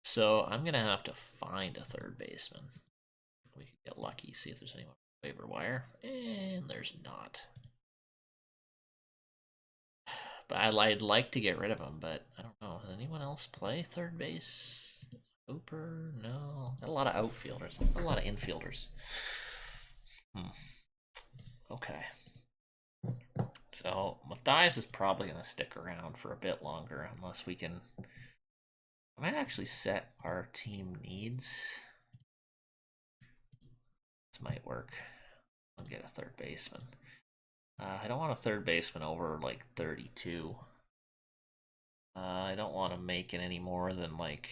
[SPEAKER 1] So I'm gonna have to find a third baseman. We could get lucky, see if there's anyone on the waiver wire, and there's not. But I'd like to get rid of him, but I don't know. Does anyone else play third base? Hooper? No. Got a lot of outfielders. A lot of infielders. Okay. So Matthias is probably going to stick around for a bit longer unless we can... I might actually set our team needs. This might work. I'll get a third baseman. I don't want a third baseman over like 32. I don't want to make it any more than like,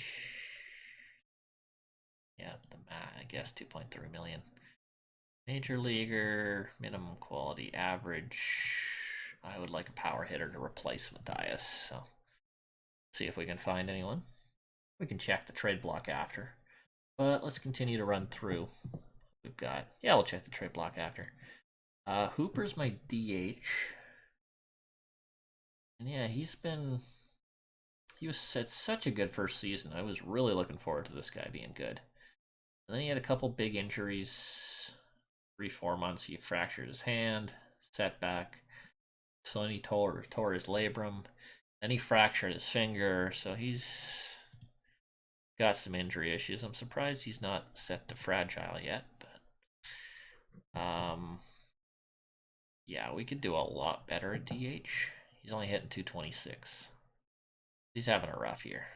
[SPEAKER 1] yeah, I guess 2.3 million. Major leaguer, minimum quality, average. I would like a power hitter to replace Matthias. So see if we can find anyone. We can check the trade block after. But let's continue to run through. We've got, yeah, we'll check the trade block after. Hooper's my DH. And yeah, he had such a good first season. I was really looking forward to this guy being good. And then he had a couple big injuries. 3-4 months, he fractured his hand, setback. So then he tore his labrum. Then he fractured his finger. So he's got some injury issues. I'm surprised he's not set to fragile yet. But yeah, we could do a lot better at DH. He's only hitting 226. He's having a rough year.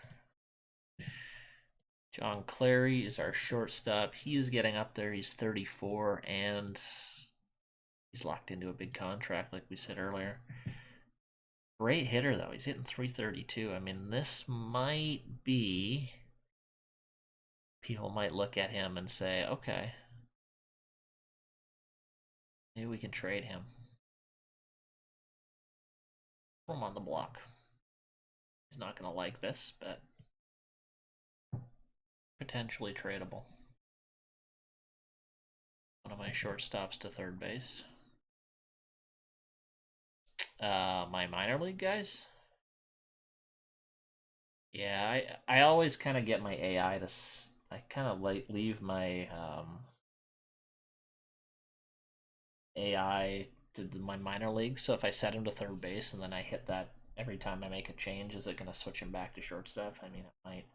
[SPEAKER 1] John Clary is our shortstop. He's getting up there. He's 34, and he's locked into a big contract, like we said earlier. Great hitter, though. He's hitting 332. I mean, this might be... People might look at him and say, okay, maybe we can trade him. Put him on the block. He's not going to like this, but potentially tradable. One of my shortstops to third base. My minor league guys. Yeah, I always kind of get my AI to... I kind of leave my AI to my minor league. So if I set him to third base and then I hit that every time I make a change, is it going to switch him back to shortstop? I mean, it might.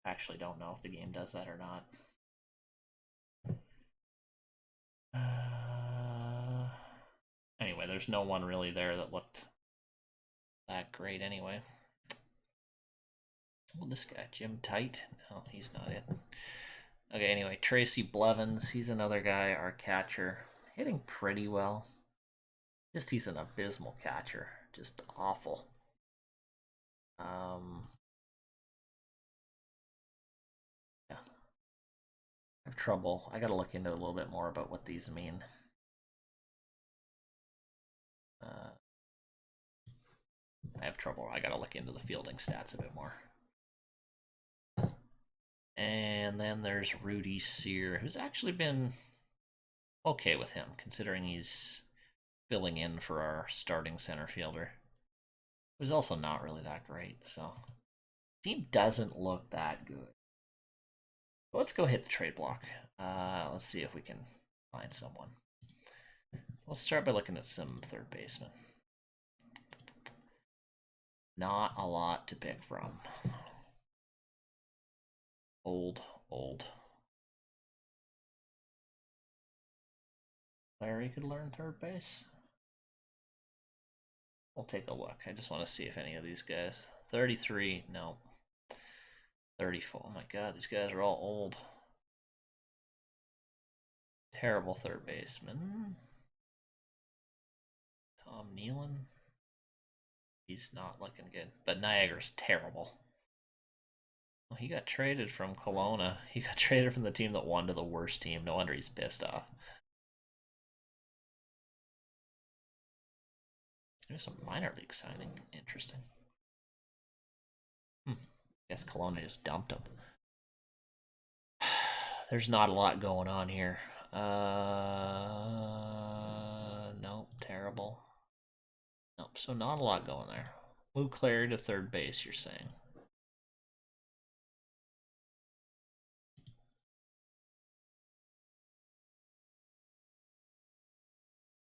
[SPEAKER 1] I actually don't know if the game does that or not. Anyway, there's no one really there that looked that great anyway. Well, this guy, Jim Tight? No, he's not it. Okay, anyway, Tracy Blevins, he's another guy, our catcher. Hitting pretty well. Just he's an abysmal catcher. Just awful. Yeah. I have trouble. I gotta look into a little bit more about what these mean. I have trouble. I gotta look into the fielding stats a bit more. And then there's Rudy Sear, who's actually been okay with him, considering he's filling in for our starting center fielder. Who's also not really that great, so team doesn't look that good. But let's go hit the trade block. Let's see if we can find someone. Let's start by looking at some third basemen. Not a lot to pick from. Old. Clary could learn third base. We'll take a look. I just want to see if any of these guys. 33, no. 34. Oh my god, these guys are all old. Terrible third baseman. Tom Nealon. He's not looking good. But Niagara's terrible. Well, he got traded from Kelowna. He got traded from the team that won to the worst team. No wonder he's pissed off. There's some minor league signing. Interesting. Guess Kelowna just dumped him. There's not a lot going on here. Nope, terrible. Nope, so not a lot going there. Move Clary to third base, you're saying.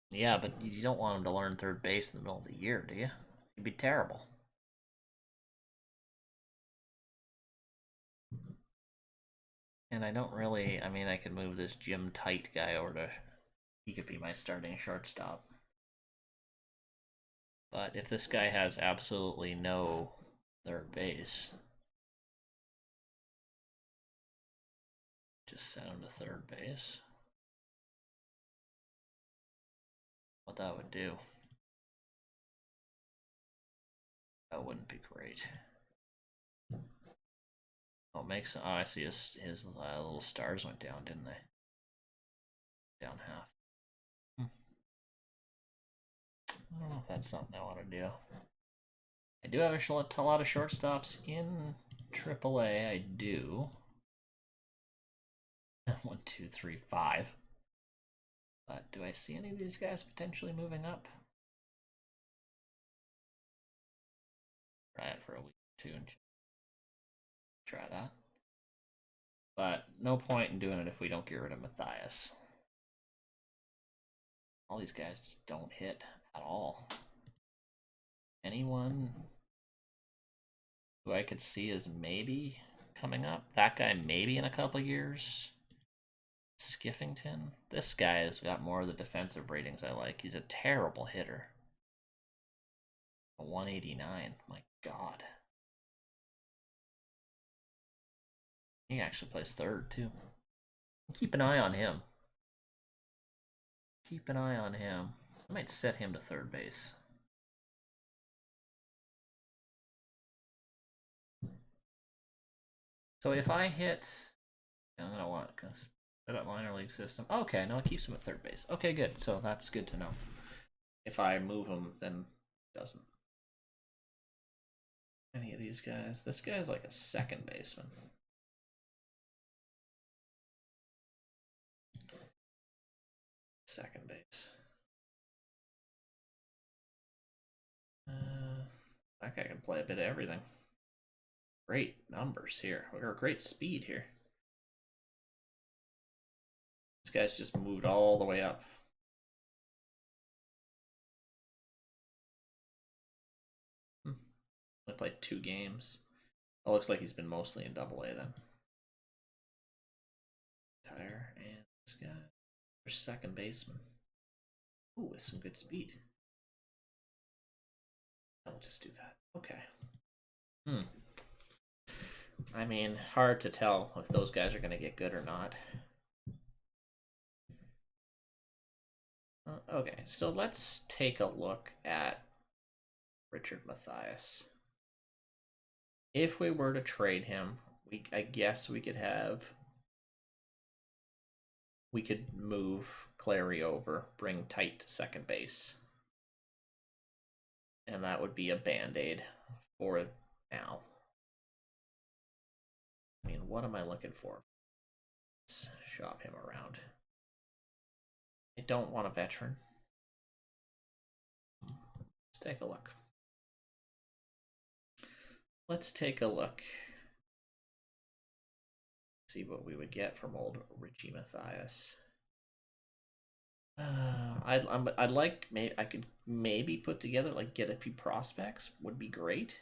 [SPEAKER 1] Yeah, but you don't want him to learn third base in the middle of the year, do you? It'd be terrible. And I don't really, I mean, I could move this Jim Tight guy over to, he could be my starting shortstop. But if this guy has absolutely no third base, just send him to third base. What that would do. That wouldn't be great. Oh, it makes. Oh, I see his little stars went down, didn't they? Down half. I don't know if that's something I want to do. I do have a lot of shortstops in AAA. I do. 1, 2, 3, 5. But do I see any of these guys potentially moving up? Try it for a week or two and try that. But no point in doing it if we don't get rid of Matthias. All these guys just don't hit at all. Anyone who I could see as maybe coming up? That guy maybe in a couple years. Skiffington. This guy has got more of the defensive ratings I like. He's a terrible hitter. A 189. My god. He actually plays third, too. Keep an eye on him. Keep an eye on him. I might set him to third base. So if I hit... I'm going to want set up minor league system. Okay, no, it keeps him at third base. Okay, good. So that's good to know. If I move him, then it doesn't. Any of these guys. This guy's like a second baseman. Second base. That guy can play a bit of everything. Great numbers here. We got great speed here. This guy's just moved all the way up. Only played 2 games. It looks like he's been mostly in AA then. Tire and this guy. For second baseman. Ooh, with some good speed. I'll just do that. Okay. I mean, hard to tell if those guys are going to get good or not. Okay, so let's take a look at Richard Matthias. If we were to trade him, I guess we could move Clary over, bring Tight to second base. And that would be a band-aid for now. I mean, what am I looking for? Let's shop him around. I don't want a veteran. Let's take a look. Let's take a look. See what we would get from old Richie Matthias. I'd like, maybe I could maybe put together, like, get a few prospects would be great.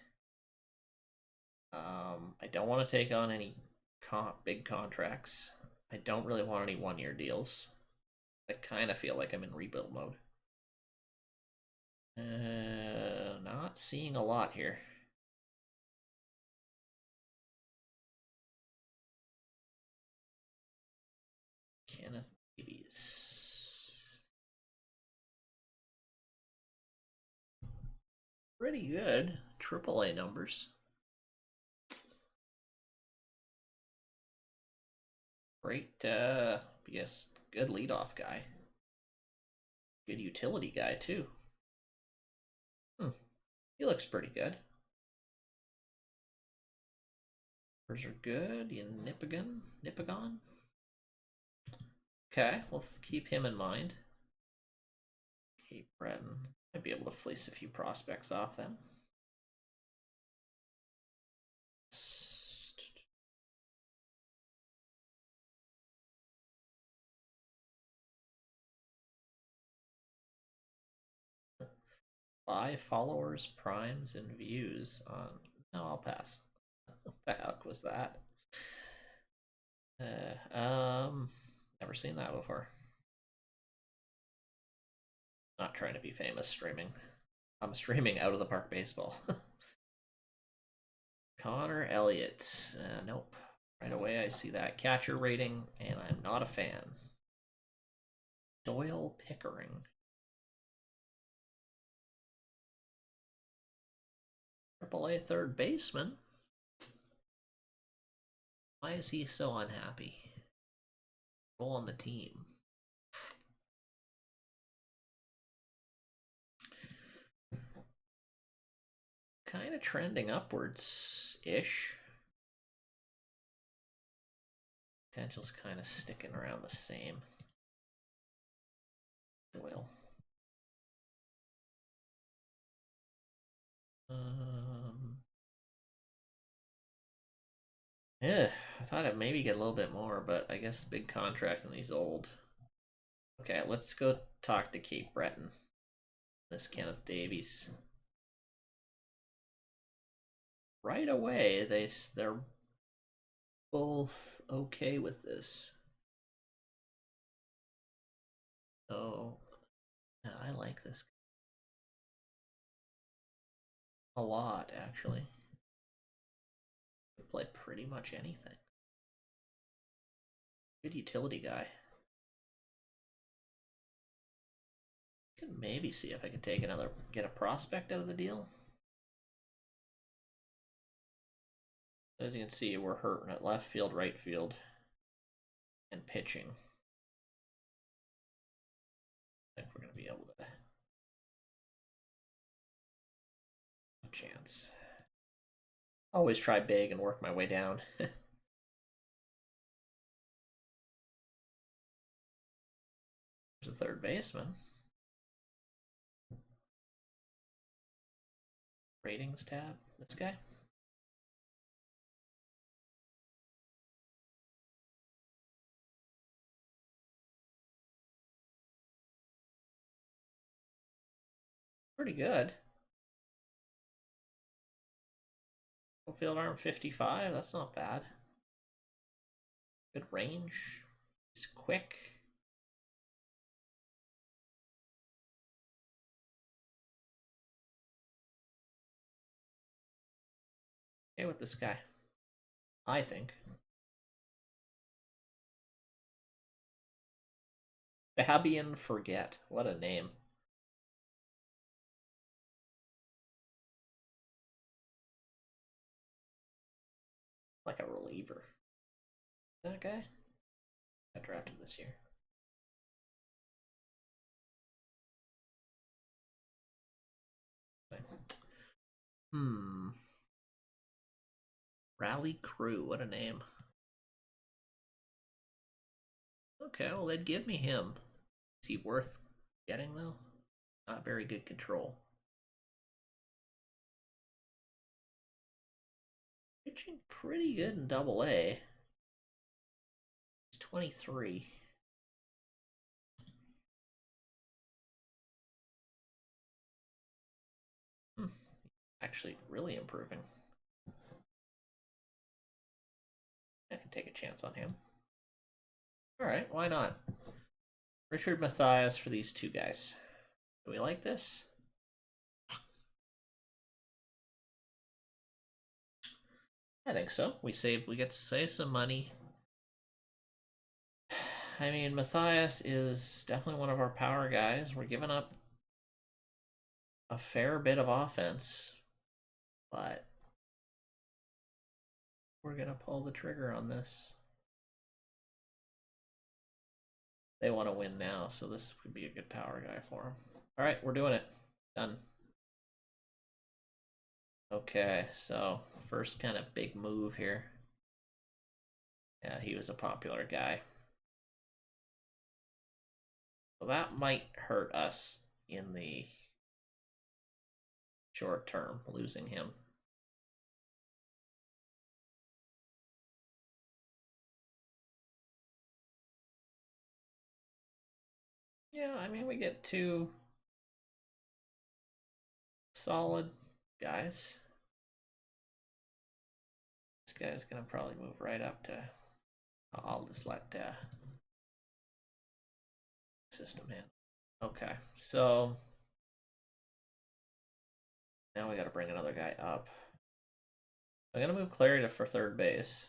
[SPEAKER 1] I don't want to take on any big contracts. I don't really want any 1-year deals. I kind of feel like I'm in rebuild mode. Not seeing a lot here. Kenneth Davies. Pretty good. AAA numbers. Great, yes, good leadoff guy. Good utility guy, too. He looks pretty good. Numbers are good. Nipagon. Okay, we'll keep him in mind. Cape Breton. Might be able to fleece a few prospects off them. Five followers, primes, and views on. No, I'll pass. What the heck was that? Never seen that before. Not trying to be famous streaming. I'm streaming Out of the Park Baseball. Connor Elliott. Nope. Right away I see that catcher rating, and I'm not a fan. Doyle Pickering. AAA third baseman. Why is he so unhappy? Role on the team. Kind of trending upwards-ish. Potential's kind of sticking around the same. Doyle. Yeah, I thought I'd maybe get a little bit more, but I guess big contract and he's old. Okay, let's go talk to Cape Breton. This Kenneth Davies. Right away, they're both okay with this. So, yeah, I like this a lot, actually. Can play pretty much anything. Good utility guy. Could maybe see if I could get a prospect out of the deal. As you can see, we're hurting at left field, right field, and pitching. I think we're going to be able to. Chance. Always try big and work my way down. There's a third baseman. Ratings tab. This guy. Pretty good. Field arm 55. That's not bad. Good range. He's quick. Okay with this guy, I think. Fabian Forget. What a name. Like a reliever. That guy? I drafted this year. Rally Crew. What a name. Okay, well, they'd give me him. Is he worth getting, though? Not very good control. Pitching pretty good in Double-A. He's 23. actually really improving. I can take a chance on him. All right, why not? Richard Matthias for these two guys. Do we like this? I think so. We get to save some money. I mean, Matthias is definitely one of our power guys. We're giving up a fair bit of offense, but we're gonna pull the trigger on this. They want to win now, so this could be a good power guy for them. All right, we're doing it. Done. Okay, so first kind of big move here. Yeah, he was a popular guy. So that might hurt us in the short term, losing him. Yeah, I mean, we get two solid guys. This guy's gonna probably move right up to. I'll just let system handle. Okay, so now we got to bring another guy up. I'm gonna move Clary to for third base.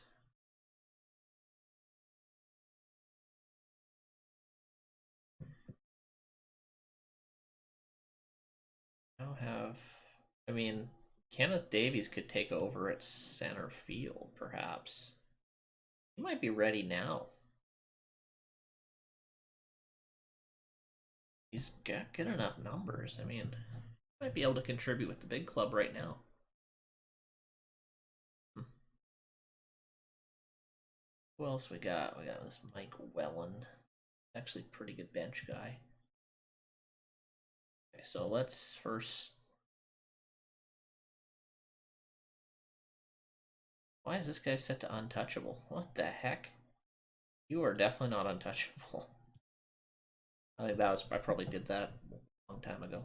[SPEAKER 1] I mean, Kenneth Davies could take over at center field, perhaps. He might be ready now. He's got good enough numbers. I mean, might be able to contribute with the big club right now. Who else we got? We got this Mike Wellen. Actually, pretty good bench guy. Okay, so let's first. Why is this guy set to untouchable? What the heck? You are definitely not untouchable. I think I probably did that a long time ago.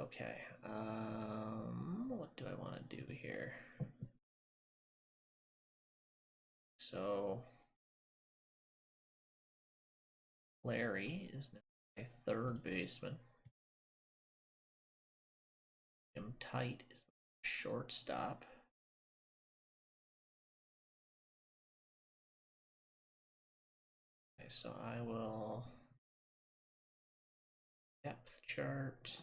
[SPEAKER 1] Okay, what do I want to do here? So, Larry is now my third baseman. Jim Tight is my shortstop. Okay, so I will depth chart.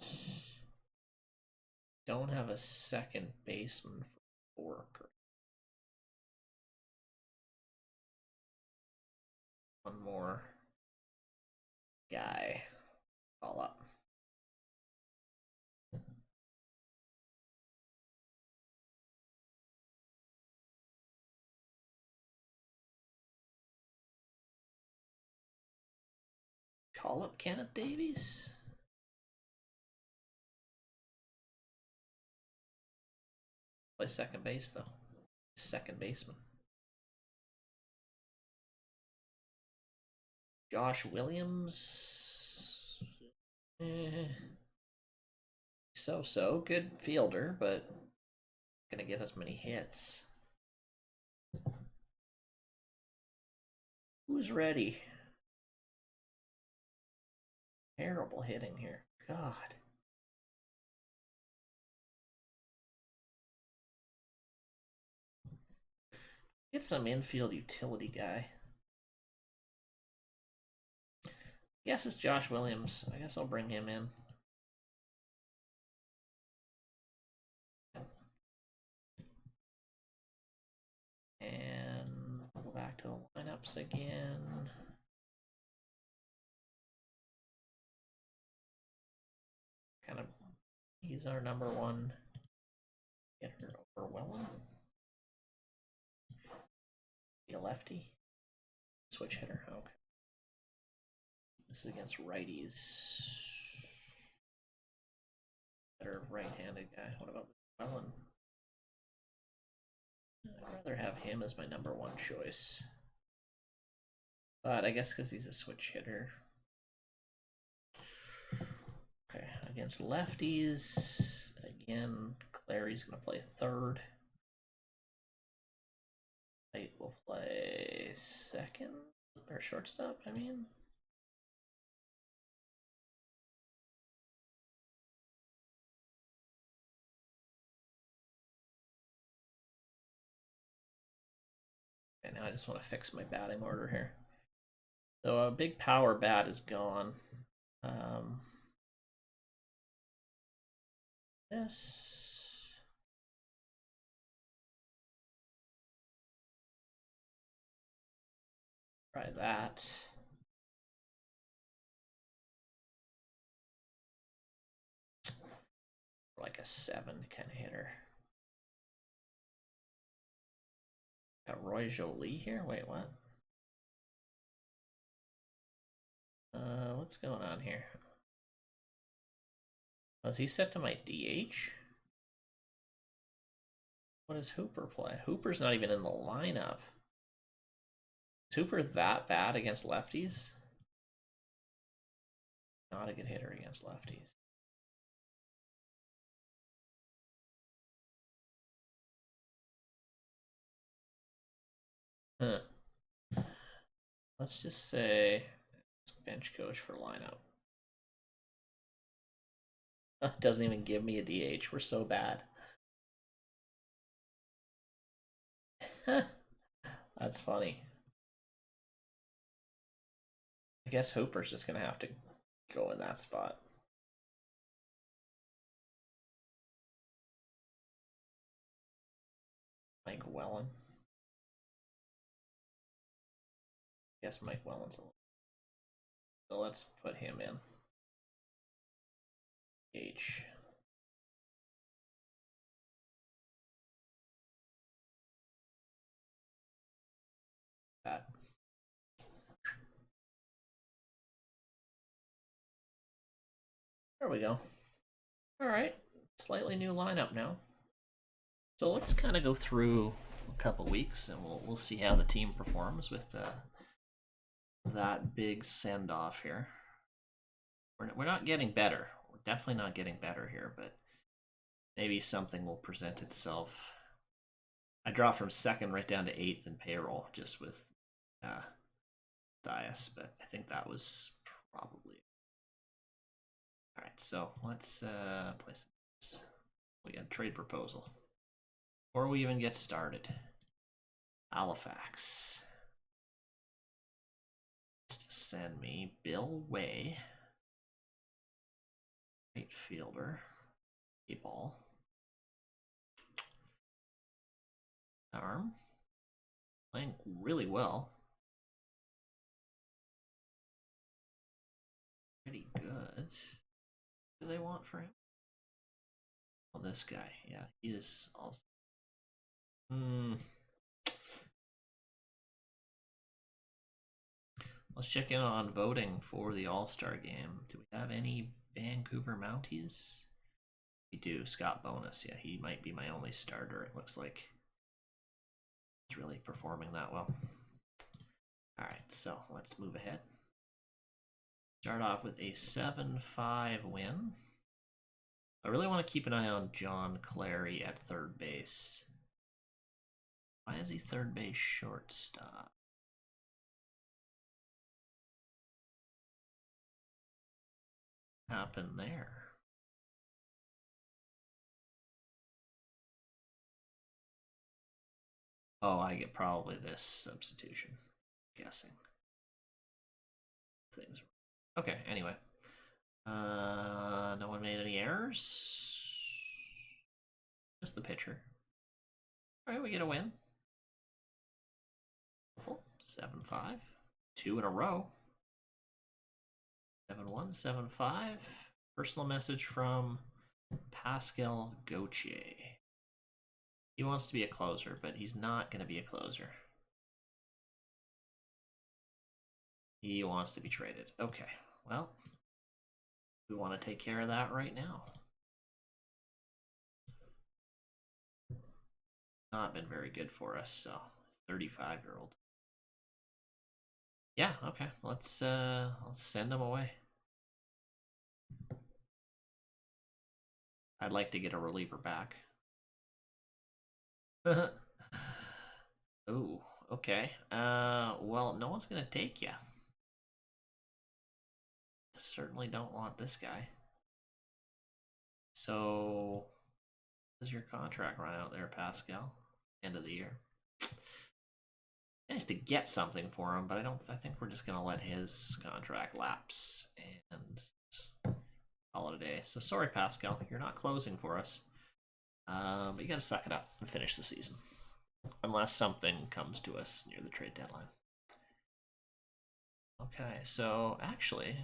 [SPEAKER 1] Don't have a second baseman for Bork. One more guy. All up. Call up Kenneth Davies. Play second base though. Second baseman. Josh Williams. So good fielder, but gonna get us many hits. Who's ready? Terrible hitting here. God. Get some infield utility guy. Guess it's Josh Williams. I guess I'll bring him in. And we'll go back to the lineups again. Kind of, he's our number one hitter over Wellen. Be a lefty. Switch hitter. Okay. This is against righties. Better right-handed guy. What about Wellen? I'd rather have him as my number one choice. But I guess because he's a switch hitter. Okay, Against lefties, again, Clary's going to play third. Knight will play second, or shortstop, I mean. And now I just want to fix my batting order here. So a big power bat is gone. This. Try that. Like a 7 kind of hitter. Got Roy Jolie here? Wait, what? What's going on here? Was he set to my DH? What does Hooper play? Hooper's not even in the lineup. Is Hooper that bad against lefties? Not a good hitter against lefties. Huh. Let's just say bench coach for lineup. Doesn't even give me a DH. We're so bad. That's funny. I guess Hooper's just gonna have to go in that spot. Mike Wellen. I guess Mike Wellen's a little. So let's put him in. H. That. There we go. All right, slightly new lineup now. So let's kind of go through a couple weeks, and we'll see how the team performs with that big send off here. We're not getting better. We're definitely not getting better here, but maybe something will present itself. I dropped from second right down to 8th in payroll just with Matthias, but I think that was probably. All right, so let's play some. We got a trade proposal. Before we even get started, Halifax. To send me Bill Way, right fielder, a ball, arm, playing really well, pretty good. What do they want for him? Oh, this guy, yeah, he is also. Let's check in on voting for the All-Star game. Do we have any Vancouver Mounties? We do. Scott Bonus. Yeah, he might be my only starter, it looks like. He's really performing that well. All right, so let's move ahead. Start off with a 7-5 win. I really want to keep an eye on John Clary at third base. Why is he third base shortstop? Happened there? Oh, I get probably this substitution. I'm guessing. Things. Okay, anyway. No one made any errors. Just the pitcher. Alright, we get a win. 7-5. 2 in a row. 7-1, 7-5. Personal message from Pascal Gauthier. He wants to be a closer, but he's not going to be a closer. He wants to be traded. Okay, well, we want to take care of that right now. Not been very good for us, so 35-year-old. Yeah, okay, let's send him away. I'd like to get a reliever back. Ooh, okay. Well, no one's gonna take you. Certainly don't want this guy. So, does your contract run out there, Pascal? End of the year. Nice to get something for him, but I think we're just gonna let his contract lapse and call it a day. So sorry, Pascal, you're not closing for us. But you gotta suck it up and finish the season. Unless something comes to us near the trade deadline. Okay, so actually,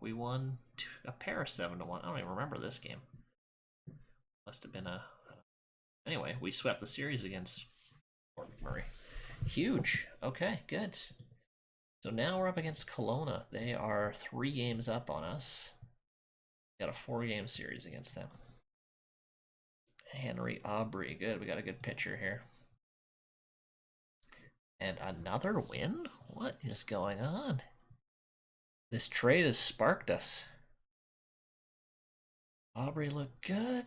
[SPEAKER 1] we won a pair of 7-1. I don't even remember this game. Must have been a. Anyway, we swept the series against Fort McMurray. Huge. Okay, good. So now we're up against Kelowna. They are 3 games up on us. Got a 4-game series against them. Henry Aubry, good. We got a good pitcher here. And another win? What is going on? This trade has sparked us. Aubry looked good.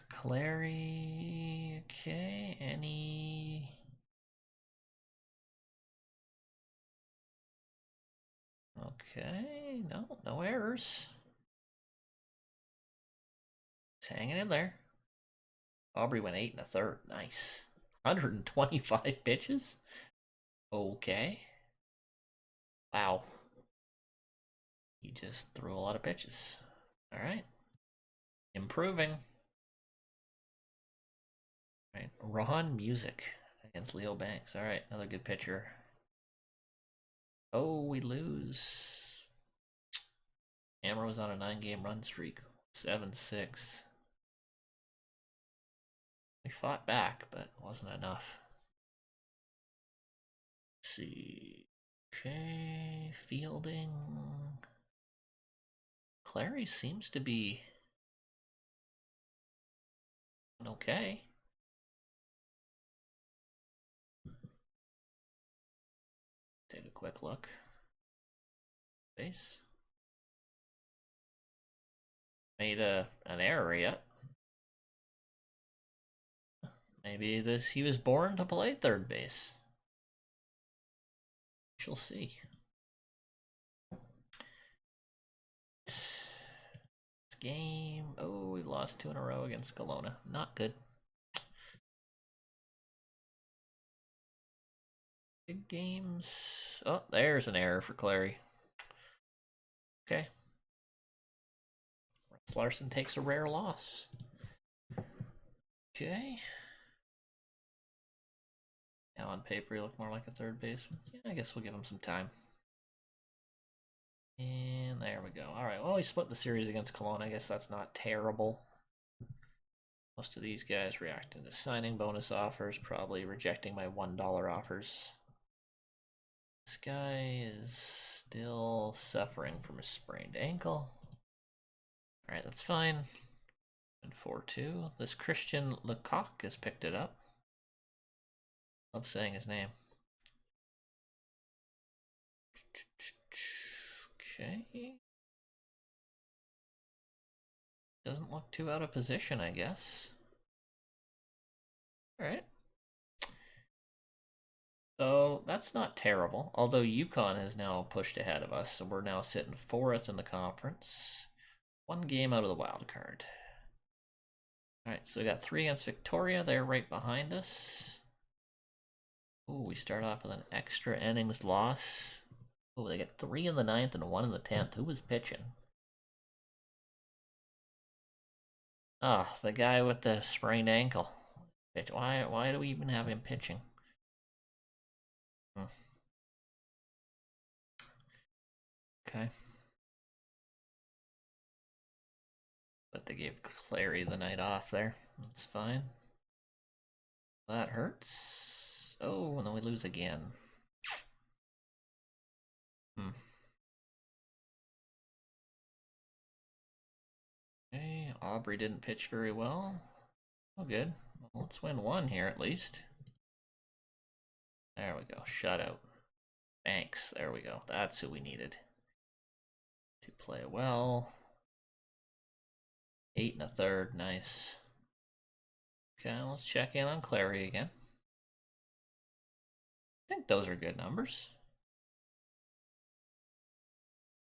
[SPEAKER 1] Clary, okay. Any... Okay, no errors. Just hanging in there. Aubry went 8 1/3. Nice. 125 pitches? Okay. Wow. He just threw a lot of pitches. All right. Improving. All right. Ron Music against Leo Banks. All right. Another good pitcher. Oh, we lose. Amro's on a 9-game run streak. 7-6. We fought back, but it wasn't enough. Let's see. Okay. Fielding. Clary seems to be okay. Take a quick look. Base. Made an error yet. Maybe he was born to play third base. She'll see. This game. Oh, we lost 2 in a row against Kelowna. Not good. Big games. Oh, there's an error for Clary. Okay. Russ Larsen takes a rare loss. Okay. Now on paper, you look more like a third baseman. Yeah, I guess we'll give him some time. And there we go. All right. Well, we split the series against Kelowna. I guess that's not terrible. Most of these guys reacting to signing bonus offers, probably rejecting my $1 offers. This guy is still suffering from a sprained ankle. All right, that's fine. And 4-2. This Christian Lecoq has picked it up. Love saying his name. Okay. Doesn't look too out of position, I guess. All right. So that's not terrible, although Yukon has now pushed ahead of us, so we're now sitting 4th in the conference. 1 game out of the wild card. All right, so we got 3 against Victoria. They're right behind us. Ooh, we start off with an extra innings loss. Ooh, they get 3 in the 9th and 1 in the 10th. Who was pitching? Ah, the guy with the sprained ankle. Why do we even have him pitching? Okay. But they gave Clary the night off there. That's fine. That hurts. Oh, and then we lose again. Okay, Aubry didn't pitch very well. Oh, good. Well, let's win 1 here at least. There we go. Shutout. Thanks. There we go. That's who we needed to play well. 8 1/3, nice. Okay, let's check in on Clary again. I think those are good numbers.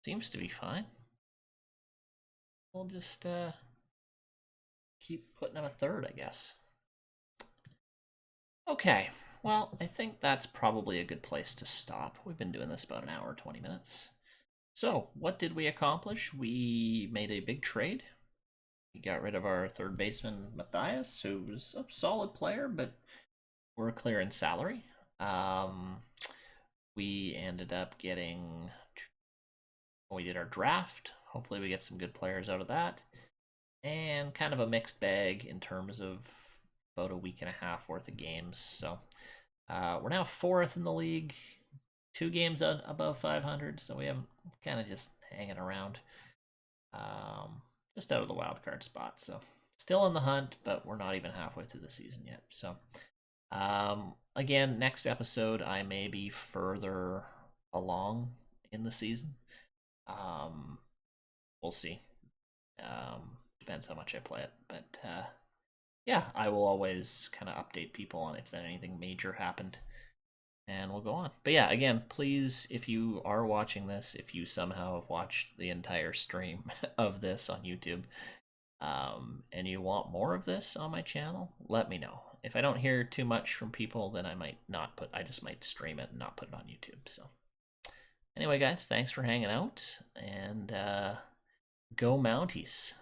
[SPEAKER 1] Seems to be fine. We'll just keep putting them 1/3, I guess. Okay, well, I think that's probably a good place to stop. We've been doing this about an hour, 20 minutes. So, what did we accomplish? We made a big trade. We got rid of our third baseman, Matthias, who was a solid player, but we're clear in salary. We ended up getting... We did our draft. Hopefully we get some good players out of that. And kind of a mixed bag in terms of about a week and a half worth of games. So we're now 4th in the league, 2 games above 500. So we haven't kind of just hanging around, just out of the wild card spot. So still in the hunt, but we're not even halfway through the season yet. So again, next episode I may be further along in the season. We'll see. Depends how much I play it, but yeah, I will always kind of update people on if anything major happened, and we'll go on. But yeah, again, please, if you are watching this, if you somehow have watched the entire stream of this on YouTube, and you want more of this on my channel, let me know. If I don't hear too much from people, then I just might stream it and not put it on YouTube. So anyway, guys, thanks for hanging out, and go Mounties.